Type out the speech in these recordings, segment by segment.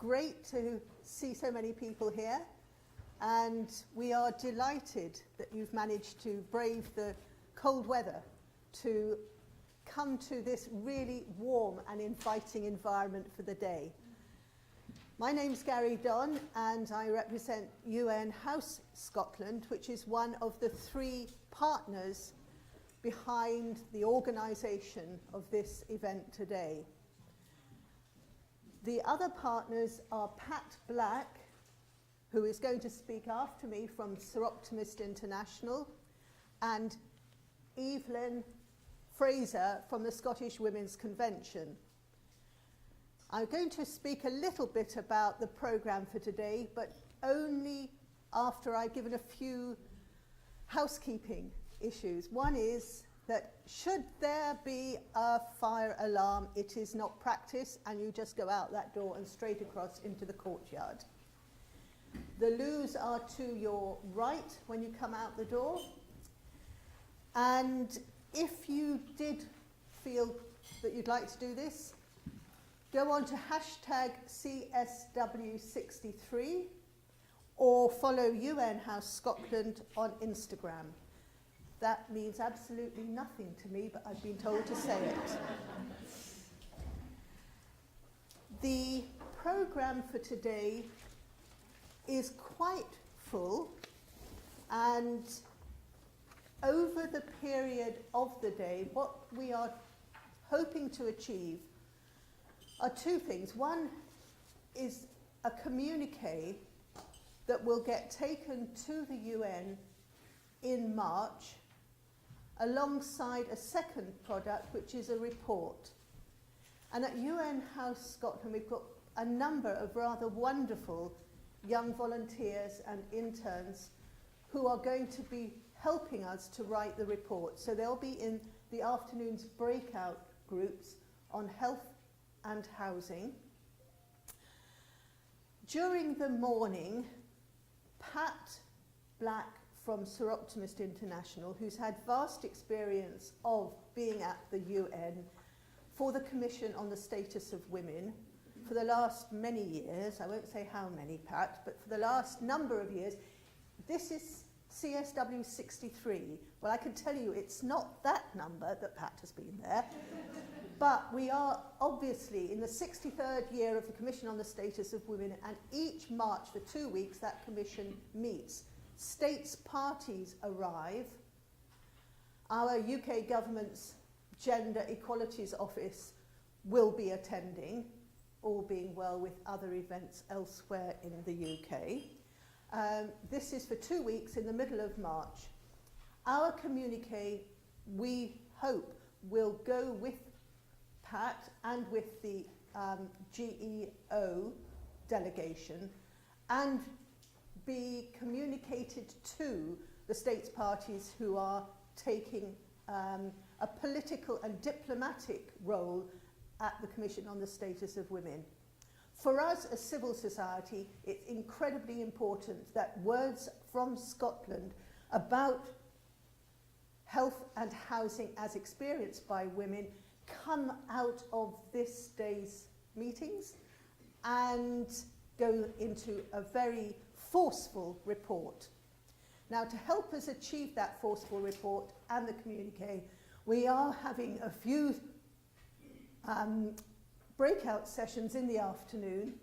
great to see so many people here, and we are delighted that you've managed to brave the cold weather to come to this really warm and inviting environment for the day. My name's Gary Don, and I represent UN House Scotland, which is one of the 3 partners behind the organisation of this event today. The other partners are Pat Black, who is going to speak after me from Soroptimist International, and Evelyn Fraser from the Scottish Women's Convention. I'm going to speak a little bit about the programme for today, but only after I've given a few housekeeping issues. One is that should there be a fire alarm, it is not practice, and you just go out that door and straight across into the courtyard. The loos are to your right when you come out the door. And if you did feel that you'd like to do this, go on to hashtag CSW63 or follow UN House Scotland on Instagram. That means absolutely nothing to me, but I've been told to say it. The programme for today is quite full, and over the period of the day, what we are hoping to achieve are 2 things. One is a communique that will get taken to the UN in March, alongside a second product, which is a report. And at UN House Scotland, we've got a number of rather wonderful young volunteers and interns who are going to be helping us to write the report. So they'll be in the afternoon's breakout groups on health and housing. During the morning, Pat Black from Soroptimist International, who's had vast experience of being at the UN for the Commission on the Status of Women for the last many years, I won't say how many, Pat, but for the last number of years. This is CSW 63. Well, I can tell you it's not that number that Pat has been there, but we are obviously in the 63rd year of the Commission on the Status of Women, and each March for 2 weeks that commission meets. States parties arrive. Our UK government's Gender Equalities Office will be attending, all being well with other events elsewhere in the UK. This is for 2 weeks in the middle of March. Our communique, we hope, will go with Pat and with the GEO delegation and be communicated to the states parties who are taking a political and diplomatic role at the Commission on the Status of Women. For us as civil society, it's incredibly important that words from Scotland about health and housing as experienced by women come out of this day's meetings and go into a very forceful report. Now, to help us achieve that forceful report and the communique, we are having a few breakout sessions in the afternoon.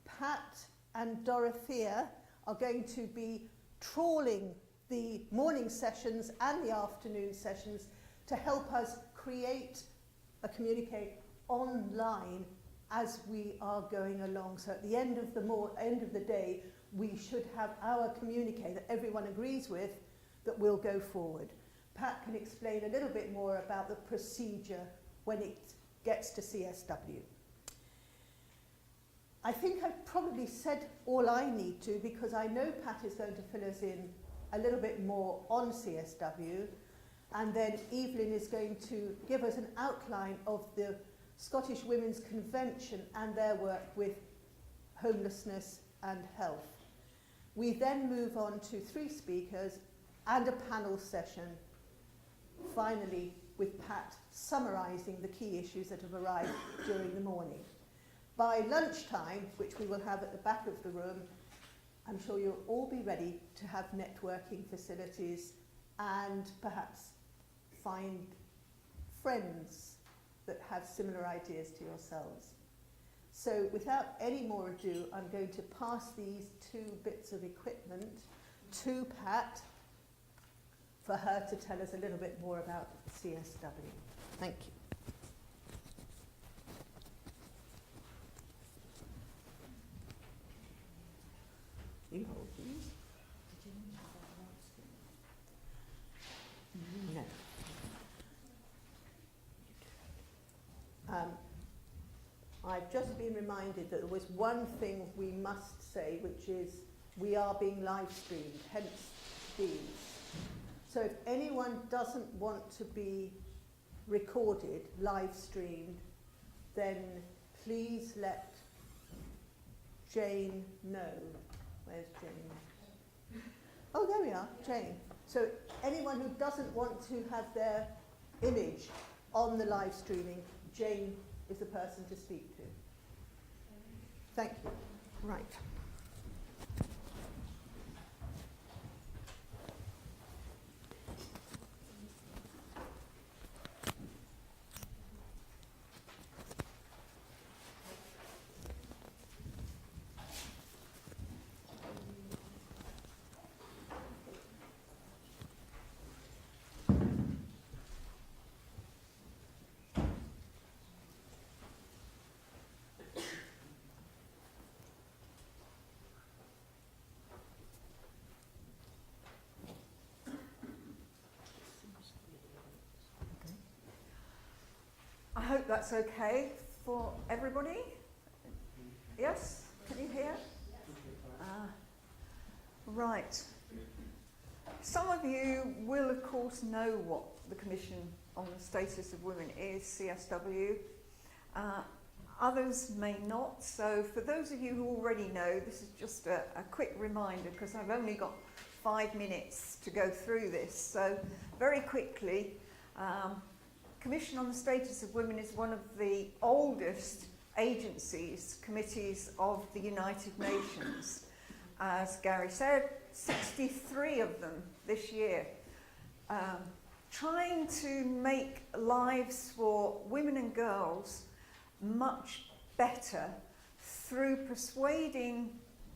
Pat and Dorothea are going to be trawling the morning sessions and the afternoon sessions to help us create a communique online as we are going along. So at the end of the day, we should have our communique that everyone agrees with that will go forward. Pat can explain a little bit more about the procedure when it gets to CSW. I think I've probably said all I need to, because I know Pat is going to fill us in a little bit more on CSW, and then Evelyn is going to give us an outline of the Scottish Women's Convention and their work with homelessness and health. We then move on to 3 speakers and a panel session, finally with Pat summarising the key issues that have arrived during the morning. by lunchtime, which we will have at the back of the room, I'm sure you'll all be ready to have networking facilities and perhaps find friends that have similar ideas to yourselves. So without any more ado, I'm going to pass these 2 bits of equipment to Pat for her to tell us a little bit more about CSW. Thank you. You hold these. No. I've just been reminded that there was one thing we must say, which is we are being live streamed, hence these. So if anyone doesn't want to be recorded, live streamed, then please let Jane know. Where's Jane? Oh, there we are, Jane. So anyone who doesn't want to have their image on the live streaming, Jane is the person to speak to. Thank you. Right. I hope that's okay for everybody. Yes? Can you hear? Right. Some of you will, of course, know what the Commission on the Status of Women is, CSW. Others may not. So for those of you who already know, this is just a quick reminder, because I've only got 5 minutes to go through this. So very quickly, Commission on the Status of Women is one of the oldest agencies, committees of the United Nations. As Gary said, 63 of them this year. Trying to make lives for women and girls much better through persuading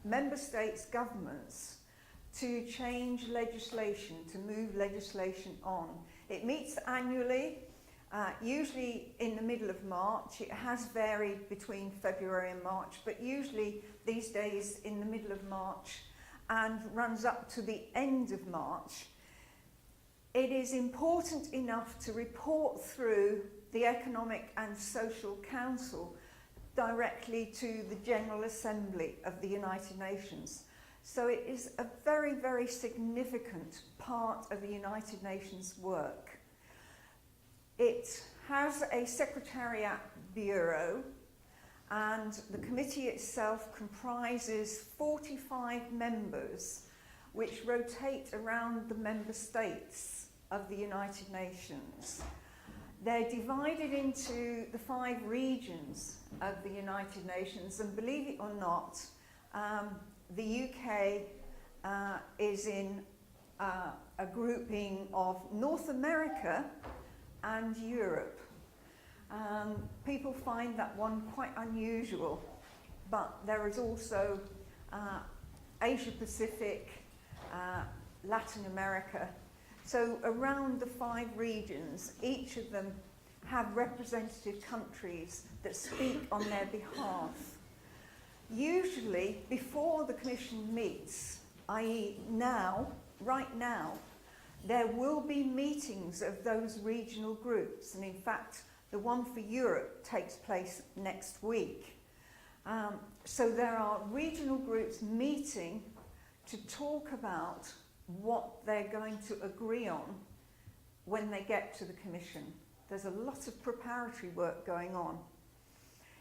member states' governments to change legislation, to move legislation on. It meets annually. Usually in the middle of March. It has varied between February and March, but usually these days in the middle of March and runs up to the end of March. It is important enough to report through the Economic and Social Council directly to the General Assembly of the United Nations. So it is a very, very significant part of the United Nations work. It has a Secretariat Bureau, and the committee itself comprises 45 members which rotate around the member states of the United Nations. They're divided into the 5 regions of the United Nations, and believe it or not, the UK is in a grouping of North America and Europe. People find that one quite unusual, but there is also Asia Pacific, Latin America. So around the 5 regions, each of them have representative countries that speak on their behalf. Usually before the Commission meets, i.e. now, right now, there will be meetings of those regional groups, and in fact the one for Europe takes place next week. So there are regional groups meeting to talk about what they're going to agree on when they get to the Commission. There's a lot of preparatory work going on.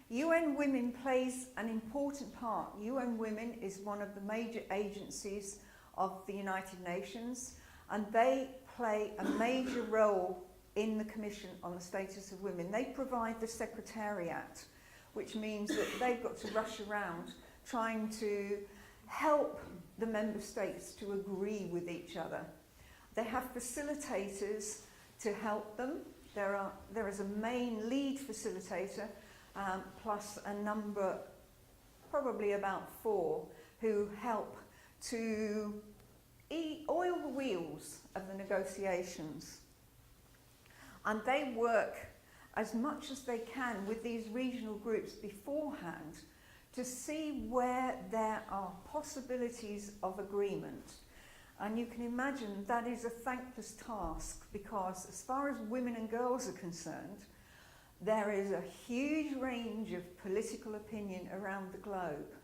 UN Women plays an important part. UN Women is one of the major agencies of the United Nations, and they play a major role in the Commission on the Status of Women. They provide the Secretariat, which means that they've got to rush around trying to help the member states to agree with each other. They have facilitators to help them. There is a main lead facilitator, plus a number, probably about 4, who help to oil the wheels of the negotiations. And they work as much as they can with these regional groups beforehand to see where there are possibilities of agreement. And you can imagine that is a thankless task, because as far as women and girls are concerned, there is a huge range of political opinion around the globe.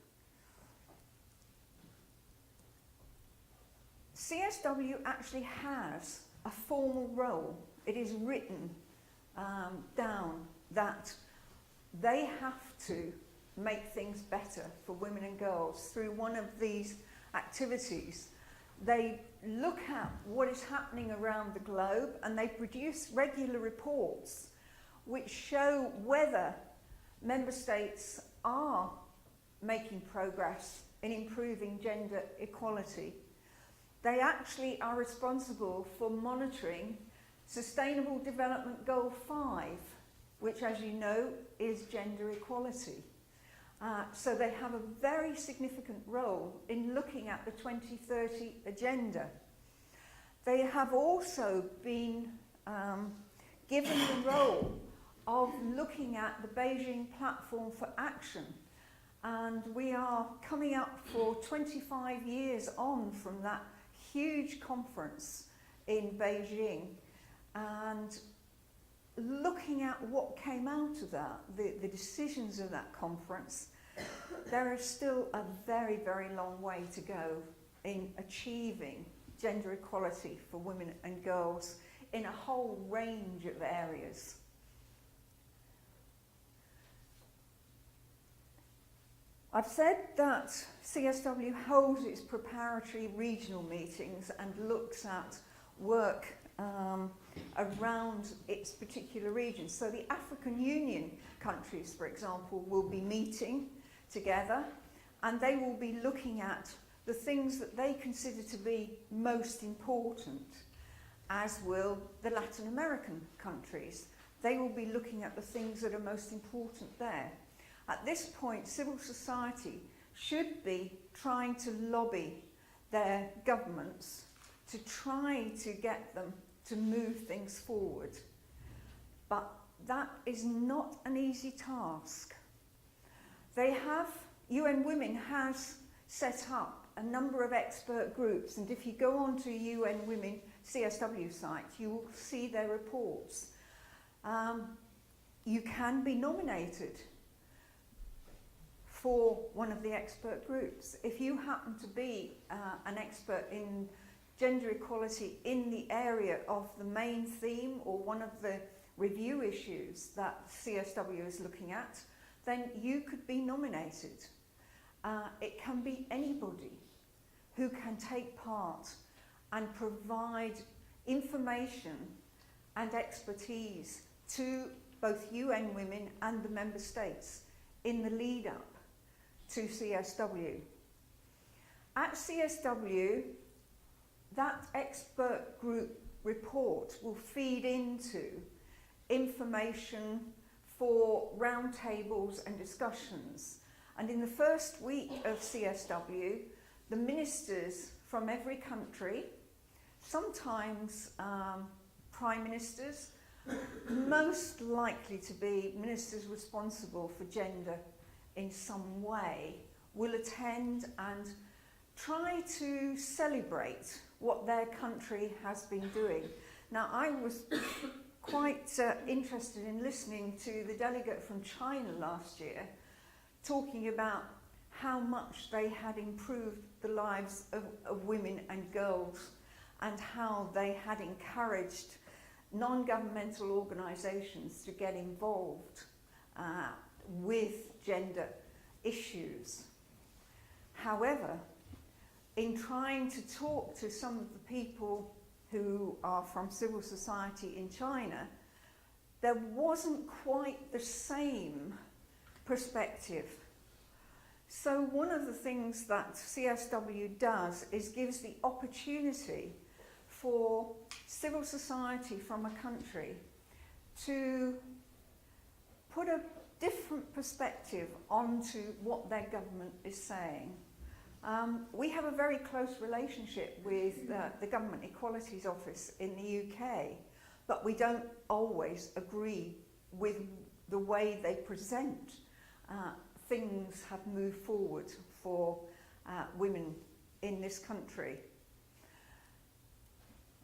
CSW actually has a formal role. It is written down that they have to make things better for women and girls through one of these activities. They look at what is happening around the globe, and they produce regular reports which show whether member states are making progress in improving gender equality. They actually are responsible for monitoring Sustainable Development Goal 5, which, as you know, is gender equality. So they have a very significant role in looking at the 2030 agenda. They have also been given the role of looking at the Beijing Platform for Action. And we are coming up for 25 years on from that huge conference in Beijing. And looking at what came out of that, the decisions of that conference, there is still a very, very long way to go in achieving gender equality for women and girls in a whole range of areas. I've said that CSW holds its preparatory regional meetings and looks at work around its particular region. So the African Union countries, for example, will be meeting together, and they will be looking at the things that they consider to be most important, as will the Latin American countries. They will be looking at the things that are most important there. At this point, civil society should be trying to lobby their governments to try to get them to move things forward. But that is not an easy task. UN Women has set up a number of expert groups, and if you go onto UN Women CSW site, you will see their reports. You can be nominated for one of the expert groups. If you happen to be an expert in gender equality in the area of the main theme or one of the review issues that CSW is looking at, then you could be nominated. It can be anybody who can take part and provide information and expertise to both UN Women and the member states in the lead up to CSW. At CSW, that expert group report will feed into information for roundtables and discussions. And in the first week of CSW, the ministers from every country, sometimes prime ministers, most likely to be ministers responsible for gender in some way, will attend and try to celebrate what their country has been doing. Now, I was quite interested in listening to the delegate from China last year talking about how much they had improved the lives of women and girls, and how they had encouraged non-governmental organisations to get involved with gender issues. However, in trying to talk to some of the people who are from civil society in China, there wasn't quite the same perspective. So one of the things that CSW does is gives the opportunity for civil society from a country to put a different perspective onto what their government is saying. We have a very close relationship with the Government Equalities Office in the UK, but we don't always agree with the way they present. Things have moved forward for women in this country.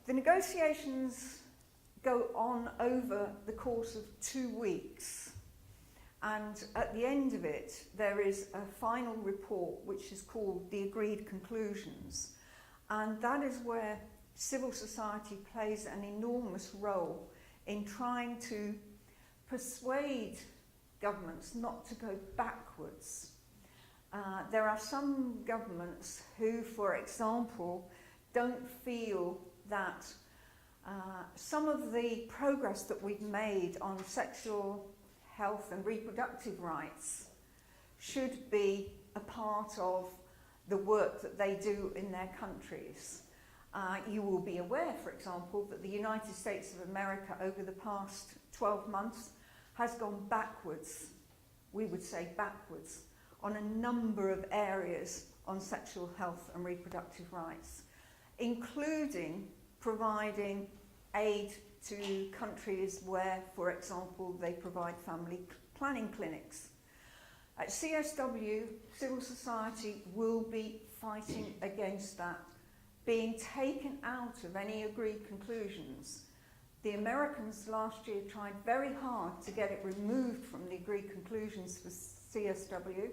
The negotiations go on over the course of 2 weeks, and at the end of it there is a final report which is called the Agreed Conclusions, and that is where civil society plays an enormous role in trying to persuade governments not to go backwards. There are some governments who, for example, don't feel that some of the progress that we've made on sexual health and reproductive rights should be a part of the work that they do in their countries. You will be aware, for example, that the United States of America over the past 12 months has gone backwards, we would say backwards, on a number of areas on sexual health and reproductive rights, including providing aid to countries where, for example, they provide family planning clinics. At CSW, civil society will be fighting against that being taken out of any agreed conclusions. The Americans last year tried very hard to get it removed from the agreed conclusions for CSW.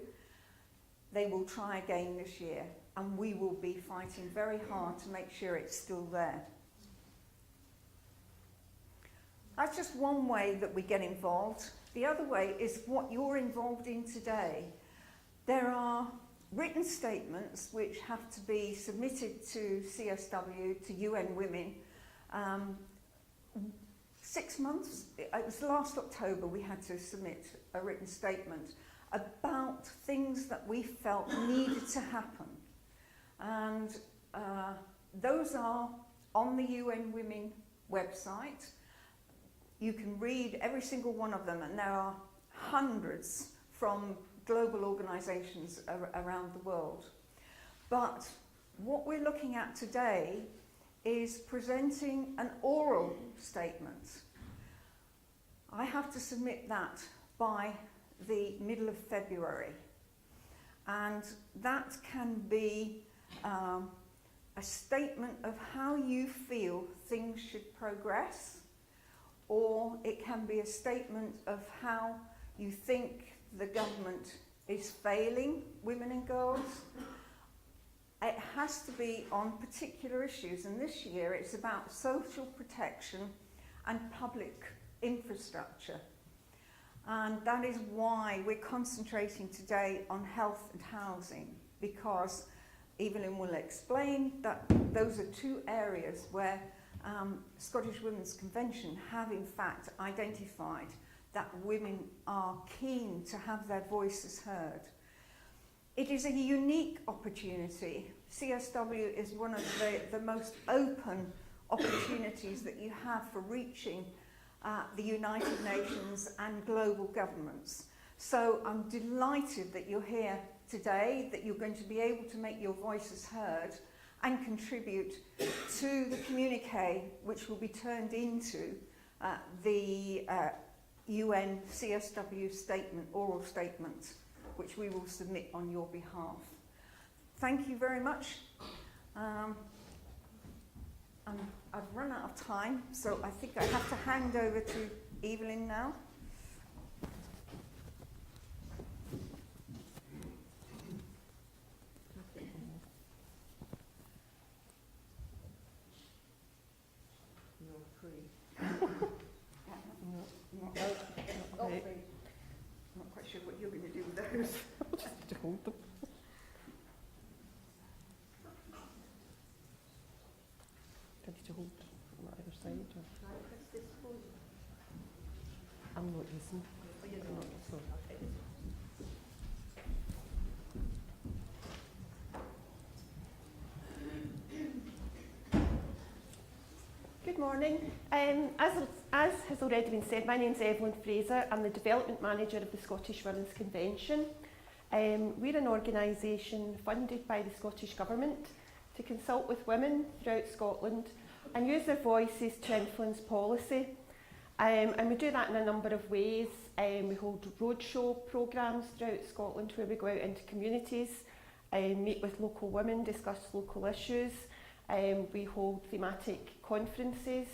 They will try again this year, and we will be fighting very hard to make sure it's still there. That's just one way that we get involved. The other way is what you're involved in today. There are written statements which have to be submitted to CSW, to UN Women. 6 months, it was last October, we had to submit a written statement about things that we felt needed to happen. And those are on the UN Women website. You can read every single one of them, and there are hundreds from global organisations around the world. But what we're looking at today is presenting an oral statement. I have to submit that by the middle of February, and that can be a statement of how you feel things should progress, or it can be a statement of how you think the government is failing women and girls. It has to be on particular issues, and this year it's about social protection and public infrastructure. And that is why we're concentrating today on health and housing, because Evelyn will explain that those are two areas where Scottish Women's Convention have in fact identified that women are keen to have their voices heard. It is a unique opportunity. CSW is one of the most open opportunities that you have for reaching the United Nations and global governments. So I'm delighted that you're here today, that you're going to be able to make your voices heard and contribute to the communique which will be turned into the UN CSW statement, oral statement, which we will submit on your behalf. Thank you very much. I've run out of time, so I think I have to hand over to Evelyn now. You're free. Not quite sure what you're going to do with those. Just to hold them. Ready to hold on either side? Or? I'm not using. I'm not, so. morning. As has already been said, my name's Evelyn Fraser. I'm the Development Manager of the Scottish Women's Convention. We're an organisation funded by the Scottish Government to consult with women throughout Scotland and use their voices to influence policy. And we do that in a number of ways. We hold roadshow programmes throughout Scotland where we go out into communities, meet with local women, discuss local issues. We hold thematic conferences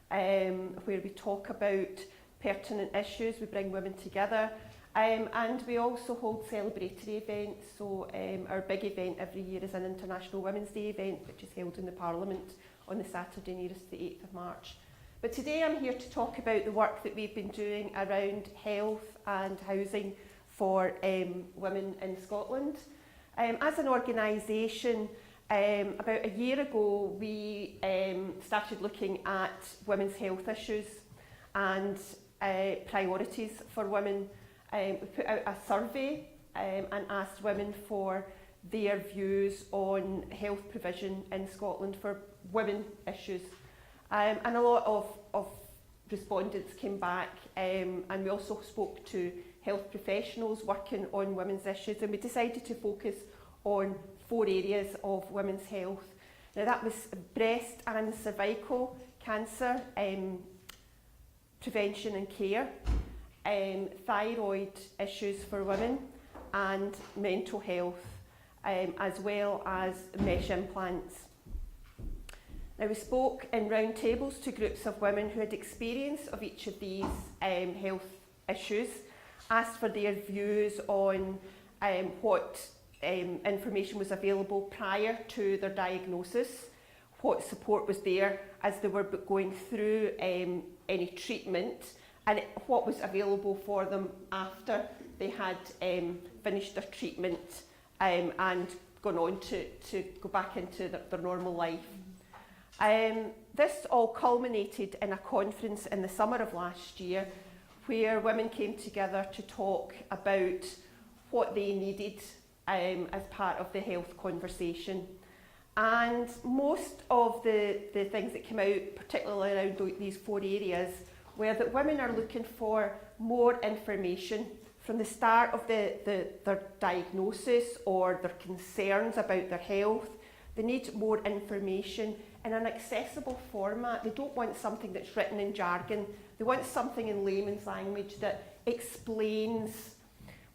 where we talk about pertinent issues, we bring women together. And we also hold celebratory events. So our big event every year is an International Women's Day event, which is held in the Parliament on the Saturday nearest the 8th of March. But today I'm here to talk about the work that we've been doing around health and housing for women in Scotland. As an organisation, about a year ago we started looking at women's health issues and priorities for women. We put out a survey and asked women for their views on health provision in Scotland for women issues. And a lot of respondents came back, and we also spoke to health professionals working on women's issues, and we decided to focus on 4 areas of women's health. Now that was breast and cervical cancer prevention and care, thyroid issues for women, and mental health, as well as mesh implants. Now we spoke in round tables to groups of women who had experience of each of these health issues, asked for their views on what information was available prior to their diagnosis, what support was there as they were going through any treatment, and what was available for them after they had finished their treatment and gone on to go back into their normal life. This all culminated in a conference in the summer of last year where women came together to talk about what they needed as part of the health conversation. And most of the things that came out, particularly around these 4 areas, were that women are looking for more information from the start of their diagnosis or their concerns about their health. They need more information in an accessible format. They don't want something that's written in jargon. They want something in layman's language that explains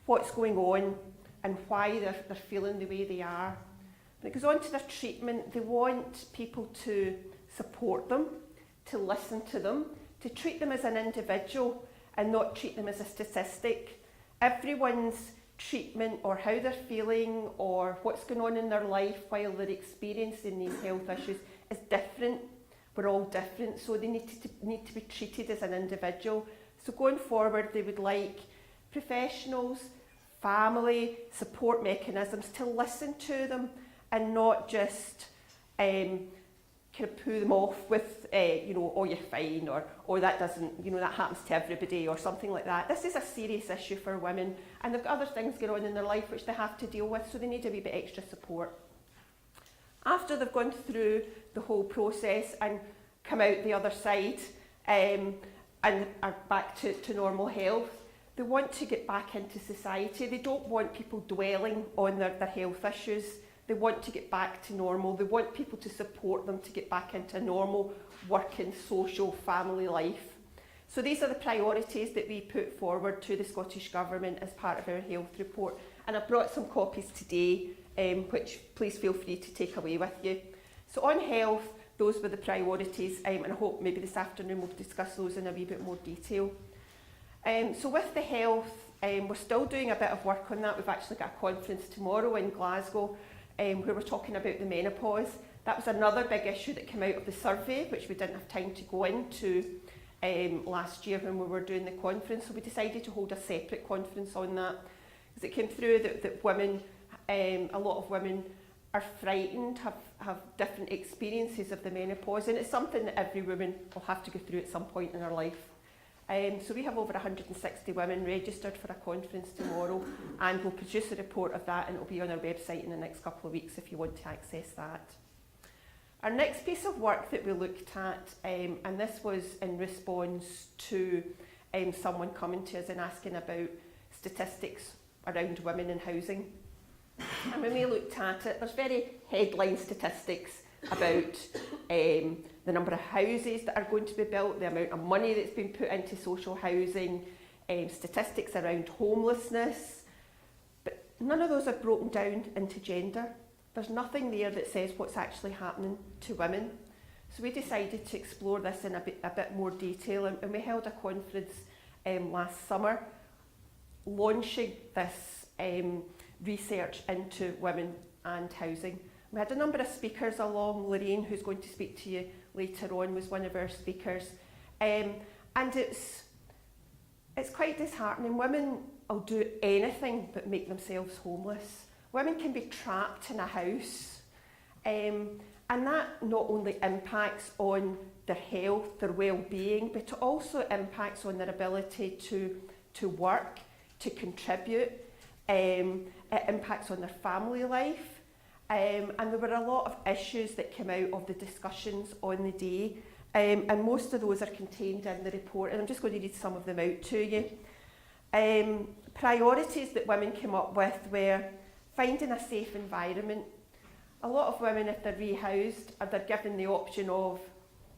what's going on and why they're feeling the way they are. When it goes on to their treatment, they want people to support them, to listen to them, to treat them as an individual and not treat them as a statistic. Everyone's treatment or how they're feeling or what's going on in their life while they're experiencing these health issues is different. We're all different, so they need to be treated as an individual. So going forward, they would like professionals, family, support mechanisms to listen to them and not just kind of put them off with, oh, you're fine, or that doesn't, that happens to everybody, or something like that. This is a serious issue for women, and they've got other things going on in their life which they have to deal with, so they need a wee bit extra support. After they've gone through the whole process and come out the other side and are back to normal health, they want to get back into society. They don't want people dwelling on their health issues. They want to get back to normal. They want people to support them to get back into normal working, social, family life. So these are the priorities that we put forward to the Scottish Government as part of our health report. And I brought some copies today, which please feel free to take away with you. So on health, those were the priorities, and I hope maybe this afternoon we'll discuss those in a wee bit more detail. So with the health, we're still doing a bit of work on that. We've actually got a conference tomorrow in Glasgow where we're talking about the menopause. That was another big issue that came out of the survey, which we didn't have time to go into last year when we were doing the conference. So we decided to hold a separate conference on that, because it came through that women, a lot of women are frightened, have different experiences of the menopause, and it's something that every woman will have to go through at some point in her life. So we have over 160 women registered for a conference tomorrow, and we'll produce a report of that, and it'll be on our website in the next couple of weeks if you want to access that. Our next piece of work that we looked at, and this was in response to someone coming to us and asking about statistics around women in housing. And when we looked at it, there's very headline statistics about the number of houses that are going to be built, the amount of money that's been put into social housing, statistics around homelessness, but none of those are broken down into gender. There's nothing there that says what's actually happening to women. So we decided to explore this in a bit more detail, and we held a conference last summer launching this research into women and housing. We had a number of speakers along. Lorraine, who's going to speak to you later on, was one of our speakers. And it's quite disheartening. Women will do anything but make themselves homeless. Women can be trapped in a house, and that not only impacts on their health, their well-being, but it also impacts on their ability to work, to contribute. It impacts on their family life. And there were a lot of issues that came out of the discussions on the day, and most of those are contained in the report, and I'm just going to read some of them out to you. Priorities that women came up with were finding a safe environment. A lot of women, if they're rehoused, or they're given the option of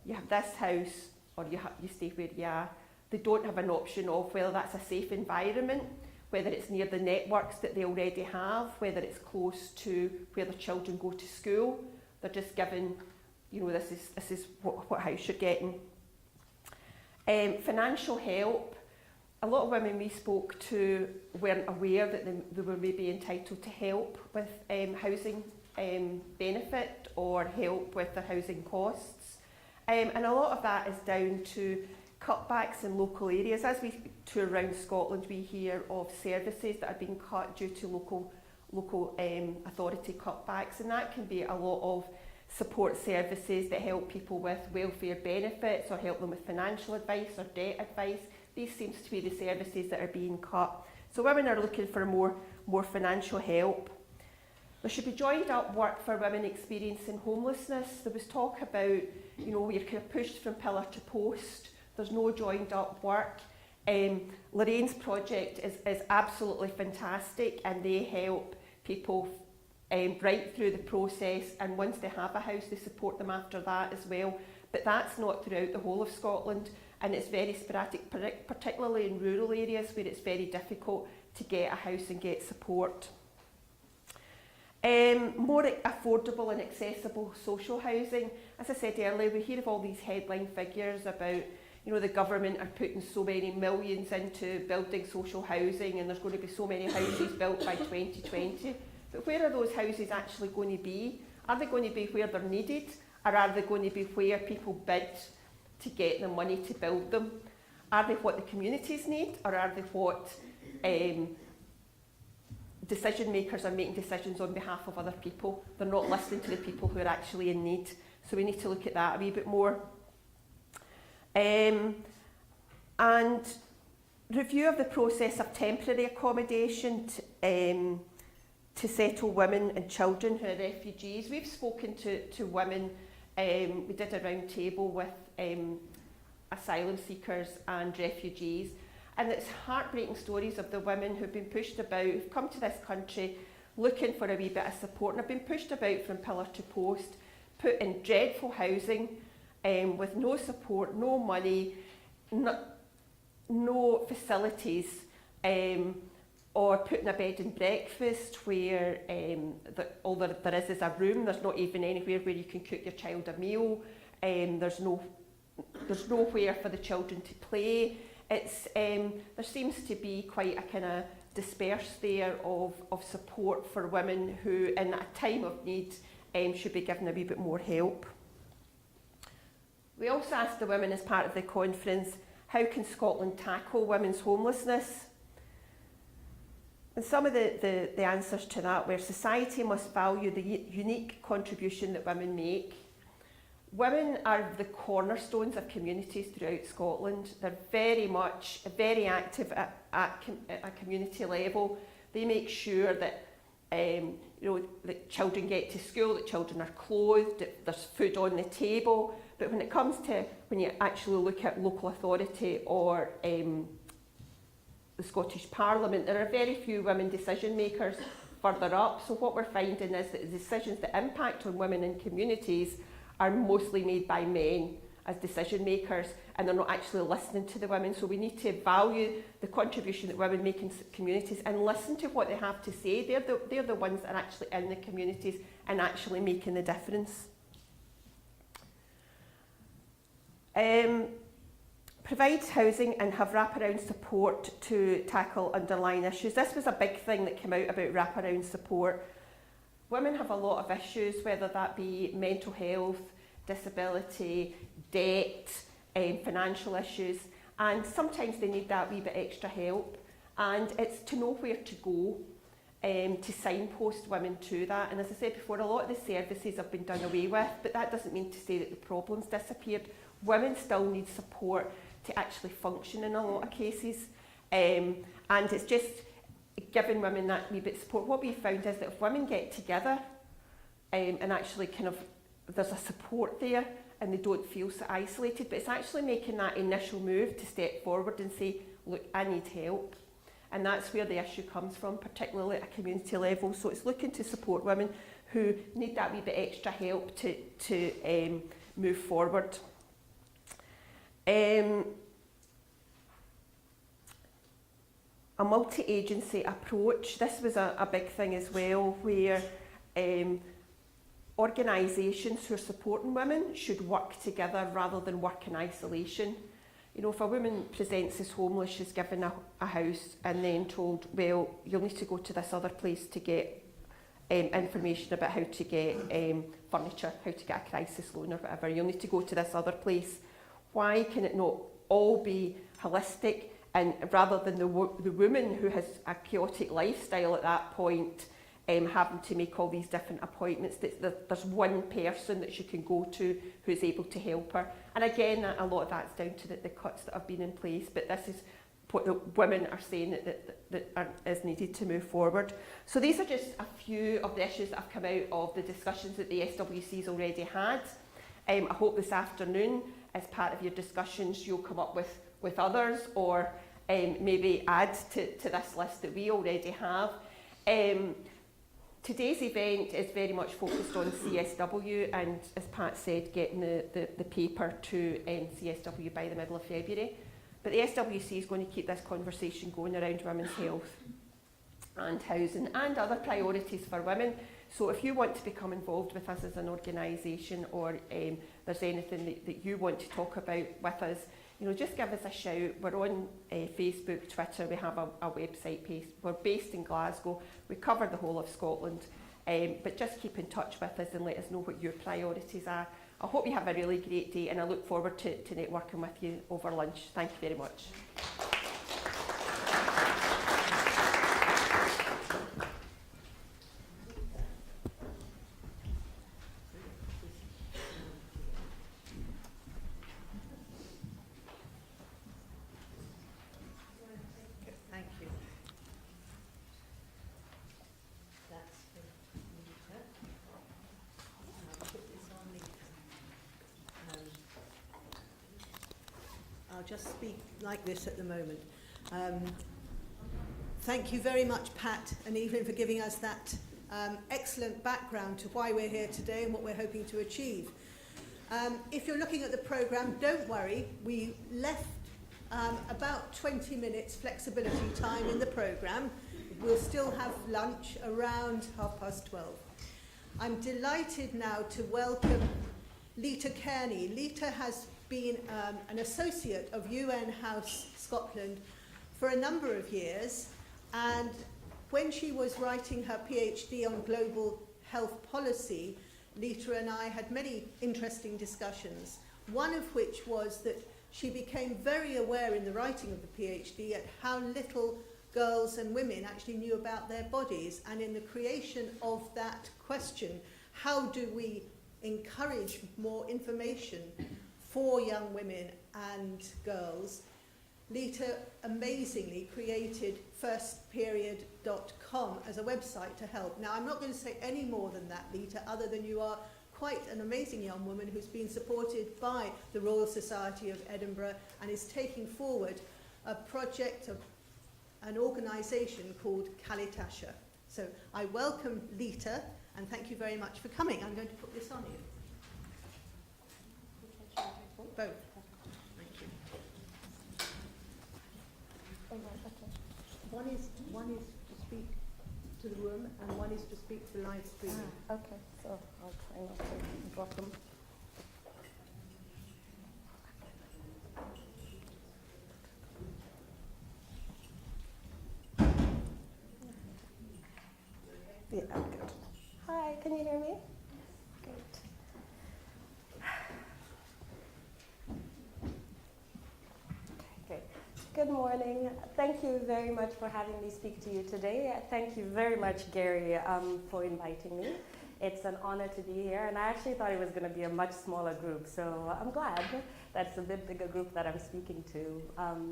you have this house or you stay where you are, they don't have an option of whether that's a safe environment, whether it's near the networks that they already have, whether it's close to where their children go to school. They're just given, this is what house you're getting. Financial help. A lot of women we spoke to weren't aware that they were maybe entitled to help with housing benefit or help with their housing costs. And a lot of that is down to cutbacks in local areas. As we tour around Scotland, we hear of services that are being cut due to local authority cutbacks, and that can be a lot of support services that help people with welfare benefits or help them with financial advice or debt advice. These seems to be the services that are being cut. So women are looking for more financial help. There should be joined up work for women experiencing homelessness. There was talk about, you're kind of pushed from pillar to post. There's no joined up work. Lorraine's project is absolutely fantastic, and they help people right through the process, and once they have a house they support them after that as well. But that's not throughout the whole of Scotland, and it's very sporadic, particularly in rural areas where it's very difficult to get a house and get support. More affordable and accessible social housing. As I said earlier, we hear of all these headline figures about the government are putting so many millions into building social housing, and there's going to be so many houses built by 2020. But where are those houses actually going to be? Are they going to be where they're needed, or are they going to be where people bid to get the money to build them? Are they what the communities need, or are they what decision makers are making decisions on behalf of other people? They're not listening to the people who are actually in need. So we need to look at that a wee bit more. And review of the process of temporary accommodation to settle women and children who are refugees. We've spoken to women. We did a round table with asylum seekers and refugees, and it's heartbreaking stories of the women who've been pushed about, who've come to this country looking for a wee bit of support and have been pushed about from pillar to post, put in dreadful housing with no support, no money, no facilities, or put in a bed and breakfast where all there is a room. There's not even anywhere where you can cook your child a meal. There's nowhere for the children to play. There seems to be quite a kind of disperse there of support for women who, in a time of need, should be given a wee bit more help. We also asked the women as part of the conference, how can Scotland tackle women's homelessness? And some of the answers to that were society must value the unique contribution that women make. Women are the cornerstones of communities throughout Scotland. They're very active at a community level. They make sure that you know, that children get to school, that children are clothed, that there's food on the table. But when it comes to when you actually look at local authority or the Scottish Parliament, there are very few women decision makers further up. So what we're finding is that the decisions that impact on women in communities are mostly made by men as decision makers, and they're not actually listening to the women. So we need to value the contribution that women make in communities and listen to what they have to say. They're the ones that are actually in the communities and actually making the difference. Provide housing and have wraparound support to tackle underlying issues. This was a big thing that came out about wraparound support. Women have a lot of issues, whether that be mental health, disability, debt, financial issues, and sometimes they need that wee bit extra help, and it's to know where to go to signpost women to that. And as I said before, a lot of the services have been done away with, but that doesn't mean to say that the problem's disappeared. Women still need support to actually function in a lot of cases, and it's just giving women that wee bit of support. What we found is that if women get together and actually kind of there's a support there and they don't feel so isolated, but it's actually making that initial move to step forward and say, look, I need help. And that's where the issue comes from, particularly at a community level. So it's looking to support women who need that wee bit extra help to move forward. A multi-agency approach. This was a big thing as well, where organisations who are supporting women should work together rather than work in isolation. You know, if a woman presents as homeless, she's given a house and then told, well, you'll need to go to this other place to get information about how to get furniture, how to get a crisis loan or whatever. You'll need to go to this other place. Why can it not all be holistic, and rather than the woman who has a chaotic lifestyle at that point having to make all these different appointments, there's one person that she can go to who's able to help her. And again, a lot of that's down to the cuts that have been in place, but this is what the women are saying that is needed to move forward. So these are just a few of the issues that have come out of the discussions that the SWC's already had. I hope this afternoon, as part of your discussions, you'll come up with others, or maybe add to this list that we already have. Today's event is very much focused on CSW, and as Pat said, getting the paper to CSW by the middle of February. But the SWC is going to keep this conversation going around women's health and housing and other priorities for women. So if you want to become involved with us as an organisation, or there's anything that you want to talk about with us, you know, just give us a shout. We're on Facebook, Twitter, we have a website page. We're based in Glasgow, we cover the whole of Scotland, but just keep in touch with us and let us know what your priorities are. I hope you have a really great day, and I look forward to networking with you over lunch. Thank you very much. I'll just speak like this at the moment. Thank you very much, Pat and Evelyn, for giving us that excellent background to why we're here today and what we're hoping to achieve. If you're looking at the programme, don't worry. We left about 20 minutes flexibility time in the programme. We'll still have lunch around 12:30. I'm delighted now to welcome Lita Kearney. Lita has been an associate of UN House Scotland for a number of years, and when she was writing her PhD on global health policy, Lita and I had many interesting discussions, one of which was that she became very aware in the writing of the PhD at how little girls and women actually knew about their bodies, and in the creation of that question, how do we encourage more information for young women and girls, Lita amazingly created firstperiod.com as a website to help. Now, I'm not going to say any more than that, Lita, other than you are quite an amazing young woman who's been supported by the Royal Society of Edinburgh and is taking forward a project of an organisation called Kalitasha. So I welcome Lita and thank you very much for coming. I'm going to put this on you. Both. Thank you. One is to speak to the room and one is to speak to live streaming. Okay, so I'll try not to drop them. Yeah, I'm good. Hi, can you hear me? Great. Okay, good morning. Thank you very much for having me speak to you today. Thank you very much, Gary, for inviting me. It's an honor to be here, and I actually thought it was going to be a much smaller group, so I'm glad that's a bit bigger group that I'm speaking to.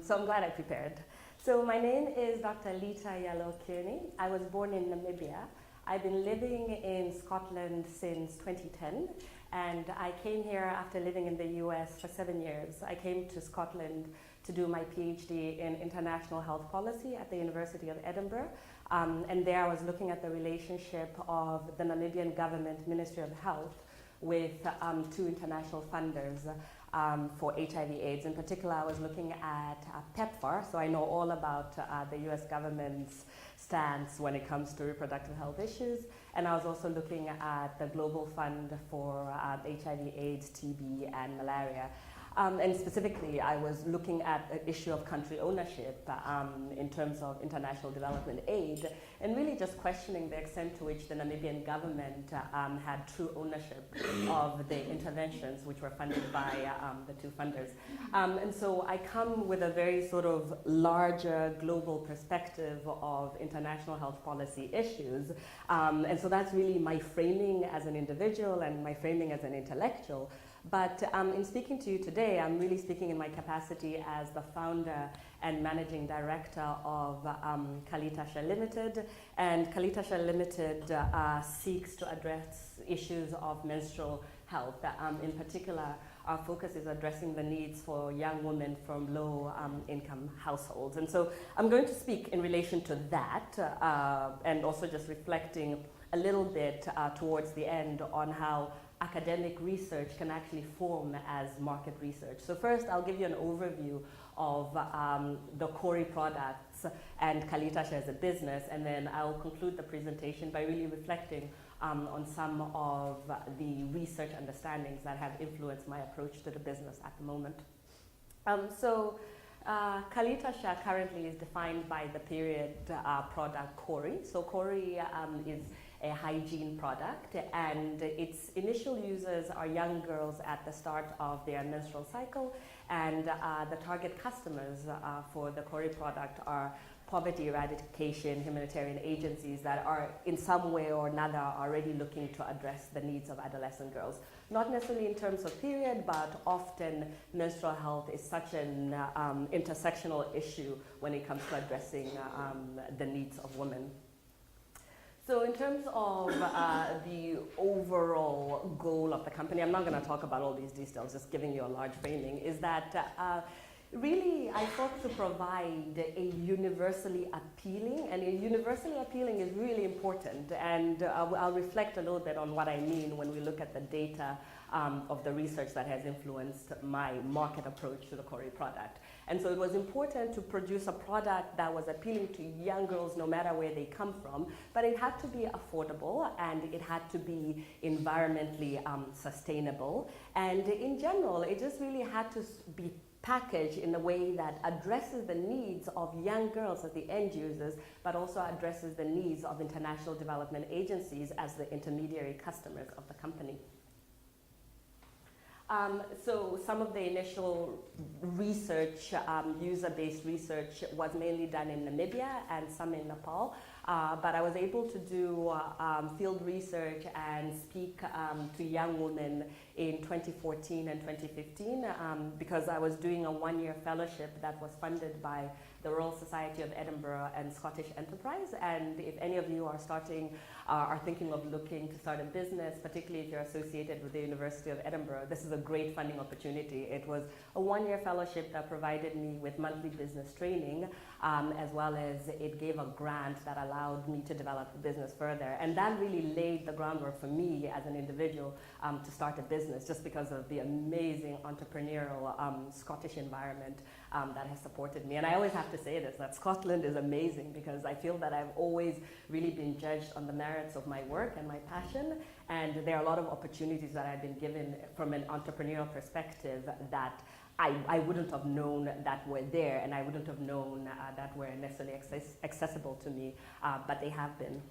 So I'm glad I prepared. So my name is Dr. Lita Yalo Kearney. I was born in Namibia. I've been living in Scotland since 2010, and I came here after living in the US for 7 years. I came to Scotland to do my PhD in international health policy at the University of Edinburgh. And there I was looking at the relationship of the Namibian government, Ministry of Health, with two international funders for HIV/AIDS. In particular, I was looking at PEPFAR, so I know all about the US government's stance when it comes to reproductive health issues. And I was also looking at the Global Fund for HIV/AIDS, TB, and malaria. And specifically, I was looking at the issue of country ownership in terms of international development aid, and really just questioning the extent to which the Namibian government had true ownership of the interventions which were funded by the two funders. And so I come with a very sort of larger global perspective of international health policy issues. And so that's really my framing as an individual and my framing as an intellectual. But in speaking to you today, I'm really speaking in my capacity as the founder and managing director of Kalitasha Limited. And Kalitasha Limited seeks to address issues of menstrual health. In particular, our focus is addressing the needs for young women from low income households. And so I'm going to speak in relation to that and also just reflecting a little bit towards the end on how academic research can actually form as market research. So first, I'll give you an overview of the CORI products and Kalitasha as a business, and then I'll conclude the presentation by really reflecting on some of the research understandings that have influenced my approach to the business at the moment. Kalitasha currently is defined by the period product CORI. So CORI is a hygiene product, and its initial users are young girls at the start of their menstrual cycle, and the target customers for the CORI product are poverty eradication humanitarian agencies that are in some way or another already looking to address the needs of adolescent girls. Not necessarily in terms of period, but often menstrual health is such an intersectional issue when it comes to addressing the needs of women. So in terms of the overall goal of the company, I'm not going to talk about all these details, just giving you a large framing, is that really I thought to provide a universally appealing, and a universally appealing is really important, and I'll reflect a little bit on what I mean when we look at the data of the research that has influenced my market approach to the CORI product. And so it was important to produce a product that was appealing to young girls no matter where they come from, but it had to be affordable and it had to be environmentally sustainable. And in general, it just really had to be packaged in a way that addresses the needs of young girls as the end users, but also addresses the needs of international development agencies as the intermediary customers of the company. So some of the initial research, user-based research, was mainly done in Namibia and some in Nepal. but I was able to do field research and speak to young women in 2014 and 2015 because I was doing a one-year fellowship that was funded by the Royal Society of Edinburgh and Scottish Enterprise. And if any of you are thinking of looking to start a business, particularly if you're associated with the University of Edinburgh, this is a great funding opportunity. It was a one-year fellowship that provided me with monthly business training, as well as it gave a grant that allowed me to develop the business further. And that really laid the groundwork for me as an individual to start a business, just because of the amazing entrepreneurial Scottish environment that has supported me. And I always have to say this, that Scotland is amazing, because I feel that I've always really been judged on the merits of my work and my passion, and there are a lot of opportunities that I've been given from an entrepreneurial perspective that I wouldn't have known that were there, and I wouldn't have known that were necessarily accessible to me, but they have been.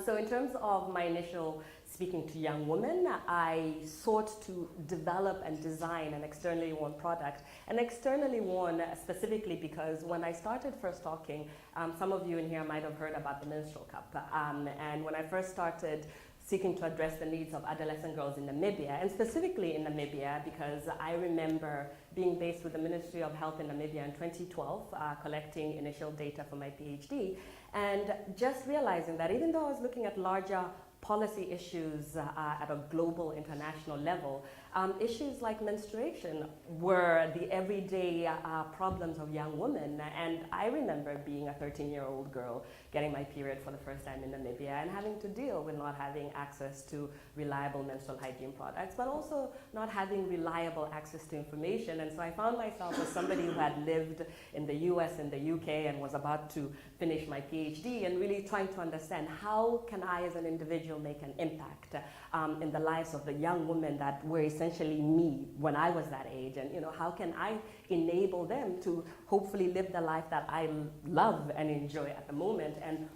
So in terms of my initial speaking to young women, I sought to develop and design an externally worn product. And externally worn specifically because when I started first talking, some of you in here might have heard about the menstrual cup. And when I first started seeking to address the needs of adolescent girls in Namibia, and specifically in Namibia, because I remember being based with the Ministry of Health in Namibia in 2012, collecting initial data for my PhD, and just realizing that even though I was looking at larger policy issues at a global international level, issues like menstruation were the everyday problems of young women. And I remember being a 13-year-old girl getting my period for the first time in Namibia and having to deal with not having access to reliable menstrual hygiene products, but also not having reliable access to information. And so I found myself as somebody who had lived in the US and the UK and was about to finish my PhD, and really trying to understand how can I as an individual make an impact in the lives of the young women that were essentially me when I was that age, and how can I enable them to hopefully live the life that I love and enjoy at the moment. And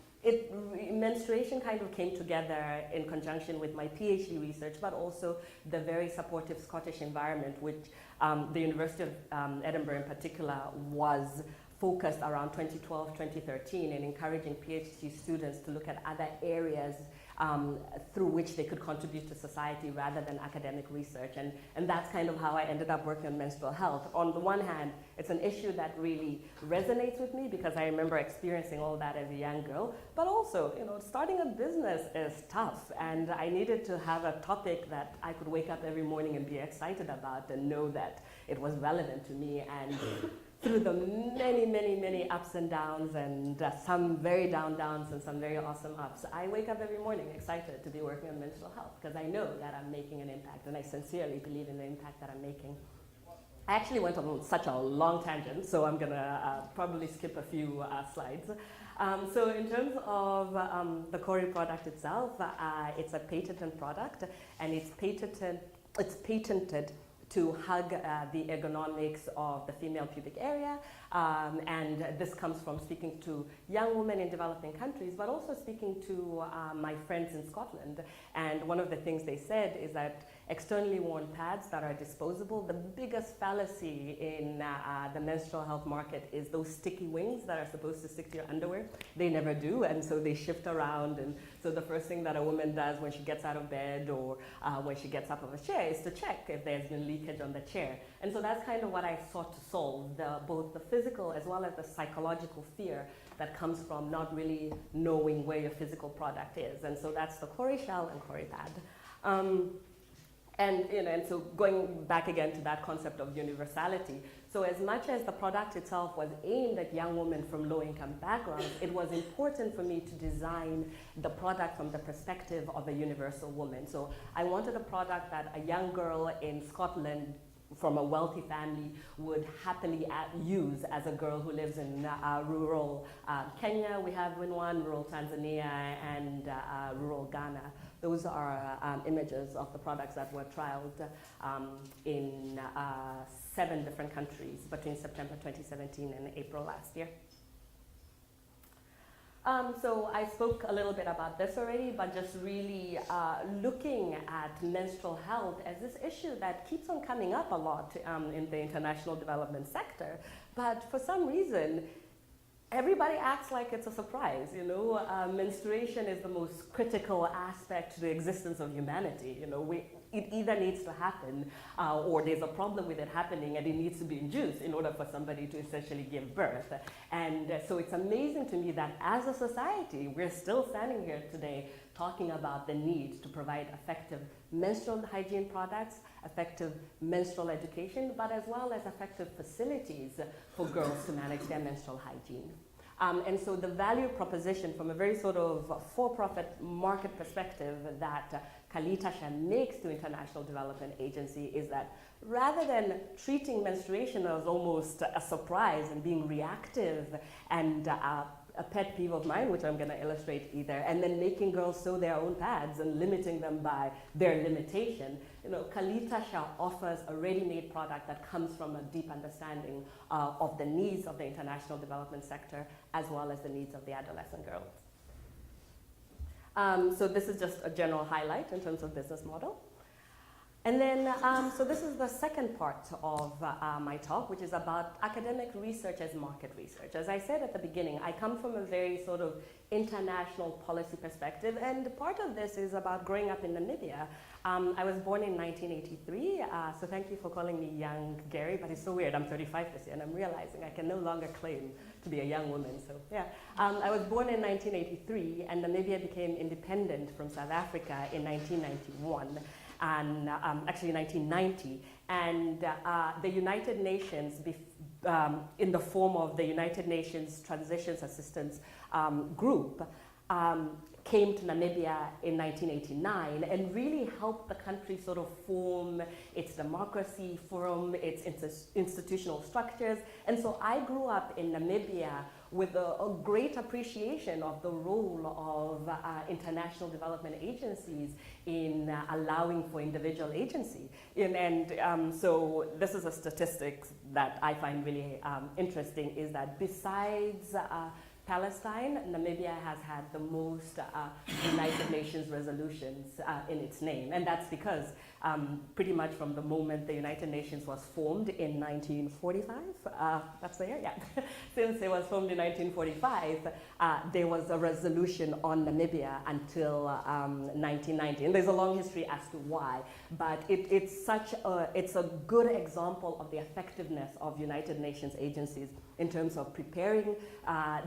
menstruation kind of came together in conjunction with my PhD research, but also the very supportive Scottish environment, which the University of Edinburgh in particular was focused around 2012, 2013, and encouraging PhD students to look at other areas through which they could contribute to society rather than academic research. And that's kind of how I ended up working on menstrual health. On the one hand, it's an issue that really resonates with me because I remember experiencing all that as a young girl, but also, starting a business is tough, and I needed to have a topic that I could wake up every morning and be excited about and know that it was relevant to me. And through the many, many, many ups and downs, and some very downs and some very awesome ups, I wake up every morning excited to be working on menstrual health because I know that I'm making an impact, and I sincerely believe in the impact that I'm making. I actually went on such a long tangent, so I'm going to probably skip a few slides. So in terms of the Cori product itself, it's a patented product, and it's patented to hug the ergonomics of the female pubic area. And this comes from speaking to young women in developing countries, but also speaking to my friends in Scotland. And one of the things they said is that externally worn pads that are disposable, the biggest fallacy in the menstrual health market is those sticky wings that are supposed to stick to your underwear. They never do, and so they shift around. And so the first thing that a woman does when she gets out of bed or when she gets up of a chair is to check if there's been leakage on the chair. And so that's kind of what I sought to solve, both the physical as well as the psychological fear that comes from not really knowing where your physical product is. And so that's the Cori shell and Cori pad. And so going back again to that concept of universality, so as much as the product itself was aimed at young women from low-income backgrounds, it was important for me to design the product from the perspective of a universal woman. So I wanted a product that a young girl in Scotland from a wealthy family would happily use as a girl who lives in rural Kenya. We have one, rural Tanzania, and rural Ghana. Those are images of the products that were trialed in 7 different countries between September 2017 and April last year. So I spoke a little bit about this already, but just really looking at menstrual health as this issue that keeps on coming up a lot in the international development sector. But for some reason, everybody acts like it's a surprise, you know. Menstruation is the most critical aspect to the existence of humanity, you know. It either needs to happen or there's a problem with it happening and it needs to be induced in order for somebody to essentially give birth. And so it's amazing to me that as a society, we're still standing here today talking about the need to provide effective menstrual hygiene products, effective menstrual education, but as well as effective facilities for girls to manage their menstrual hygiene. And so the value proposition from a very sort of for-profit market perspective that Kalitasha makes to International Development Agency is that rather than treating menstruation as almost a surprise and being reactive and a pet peeve of mine, which I'm going to illustrate either, and then making girls sew their own pads and limiting them by their limitation, you know, Kalitasha offers a ready-made product that comes from a deep understanding of the needs of the international development sector as well as the needs of the adolescent girls. So this is just a general highlight in terms of business model. And then, so this is the second part of my talk, which is about academic research as market research. As I said at the beginning, I come from a very sort of international policy perspective, and part of this is about growing up in Namibia. I was born in 1983, so thank you for calling me young, Gary, but it's so weird, I'm 35 this year, and I'm realizing I can no longer claim to be a young woman, so yeah. I was born in 1983, and Namibia became independent from South Africa in 1991. And actually 1990, and the United Nations, in the form of the United Nations Transitions Assistance Group, came to Namibia in 1989 and really helped the country sort of form its democracy, form its institutional structures. And so I grew up in Namibia with a great appreciation of the role of international development agencies in allowing for individual agency. So this is a statistic that I find really interesting, is that besides Palestine, Namibia has had the most United Nations resolutions in its name. And that's because pretty much from the moment the United Nations was formed in 1945, that's the year, yeah. Since it was formed in 1945, there was a resolution on Namibia until 1990. And there's a long history as to why, but it's a good example of the effectiveness of United Nations agencies in terms of preparing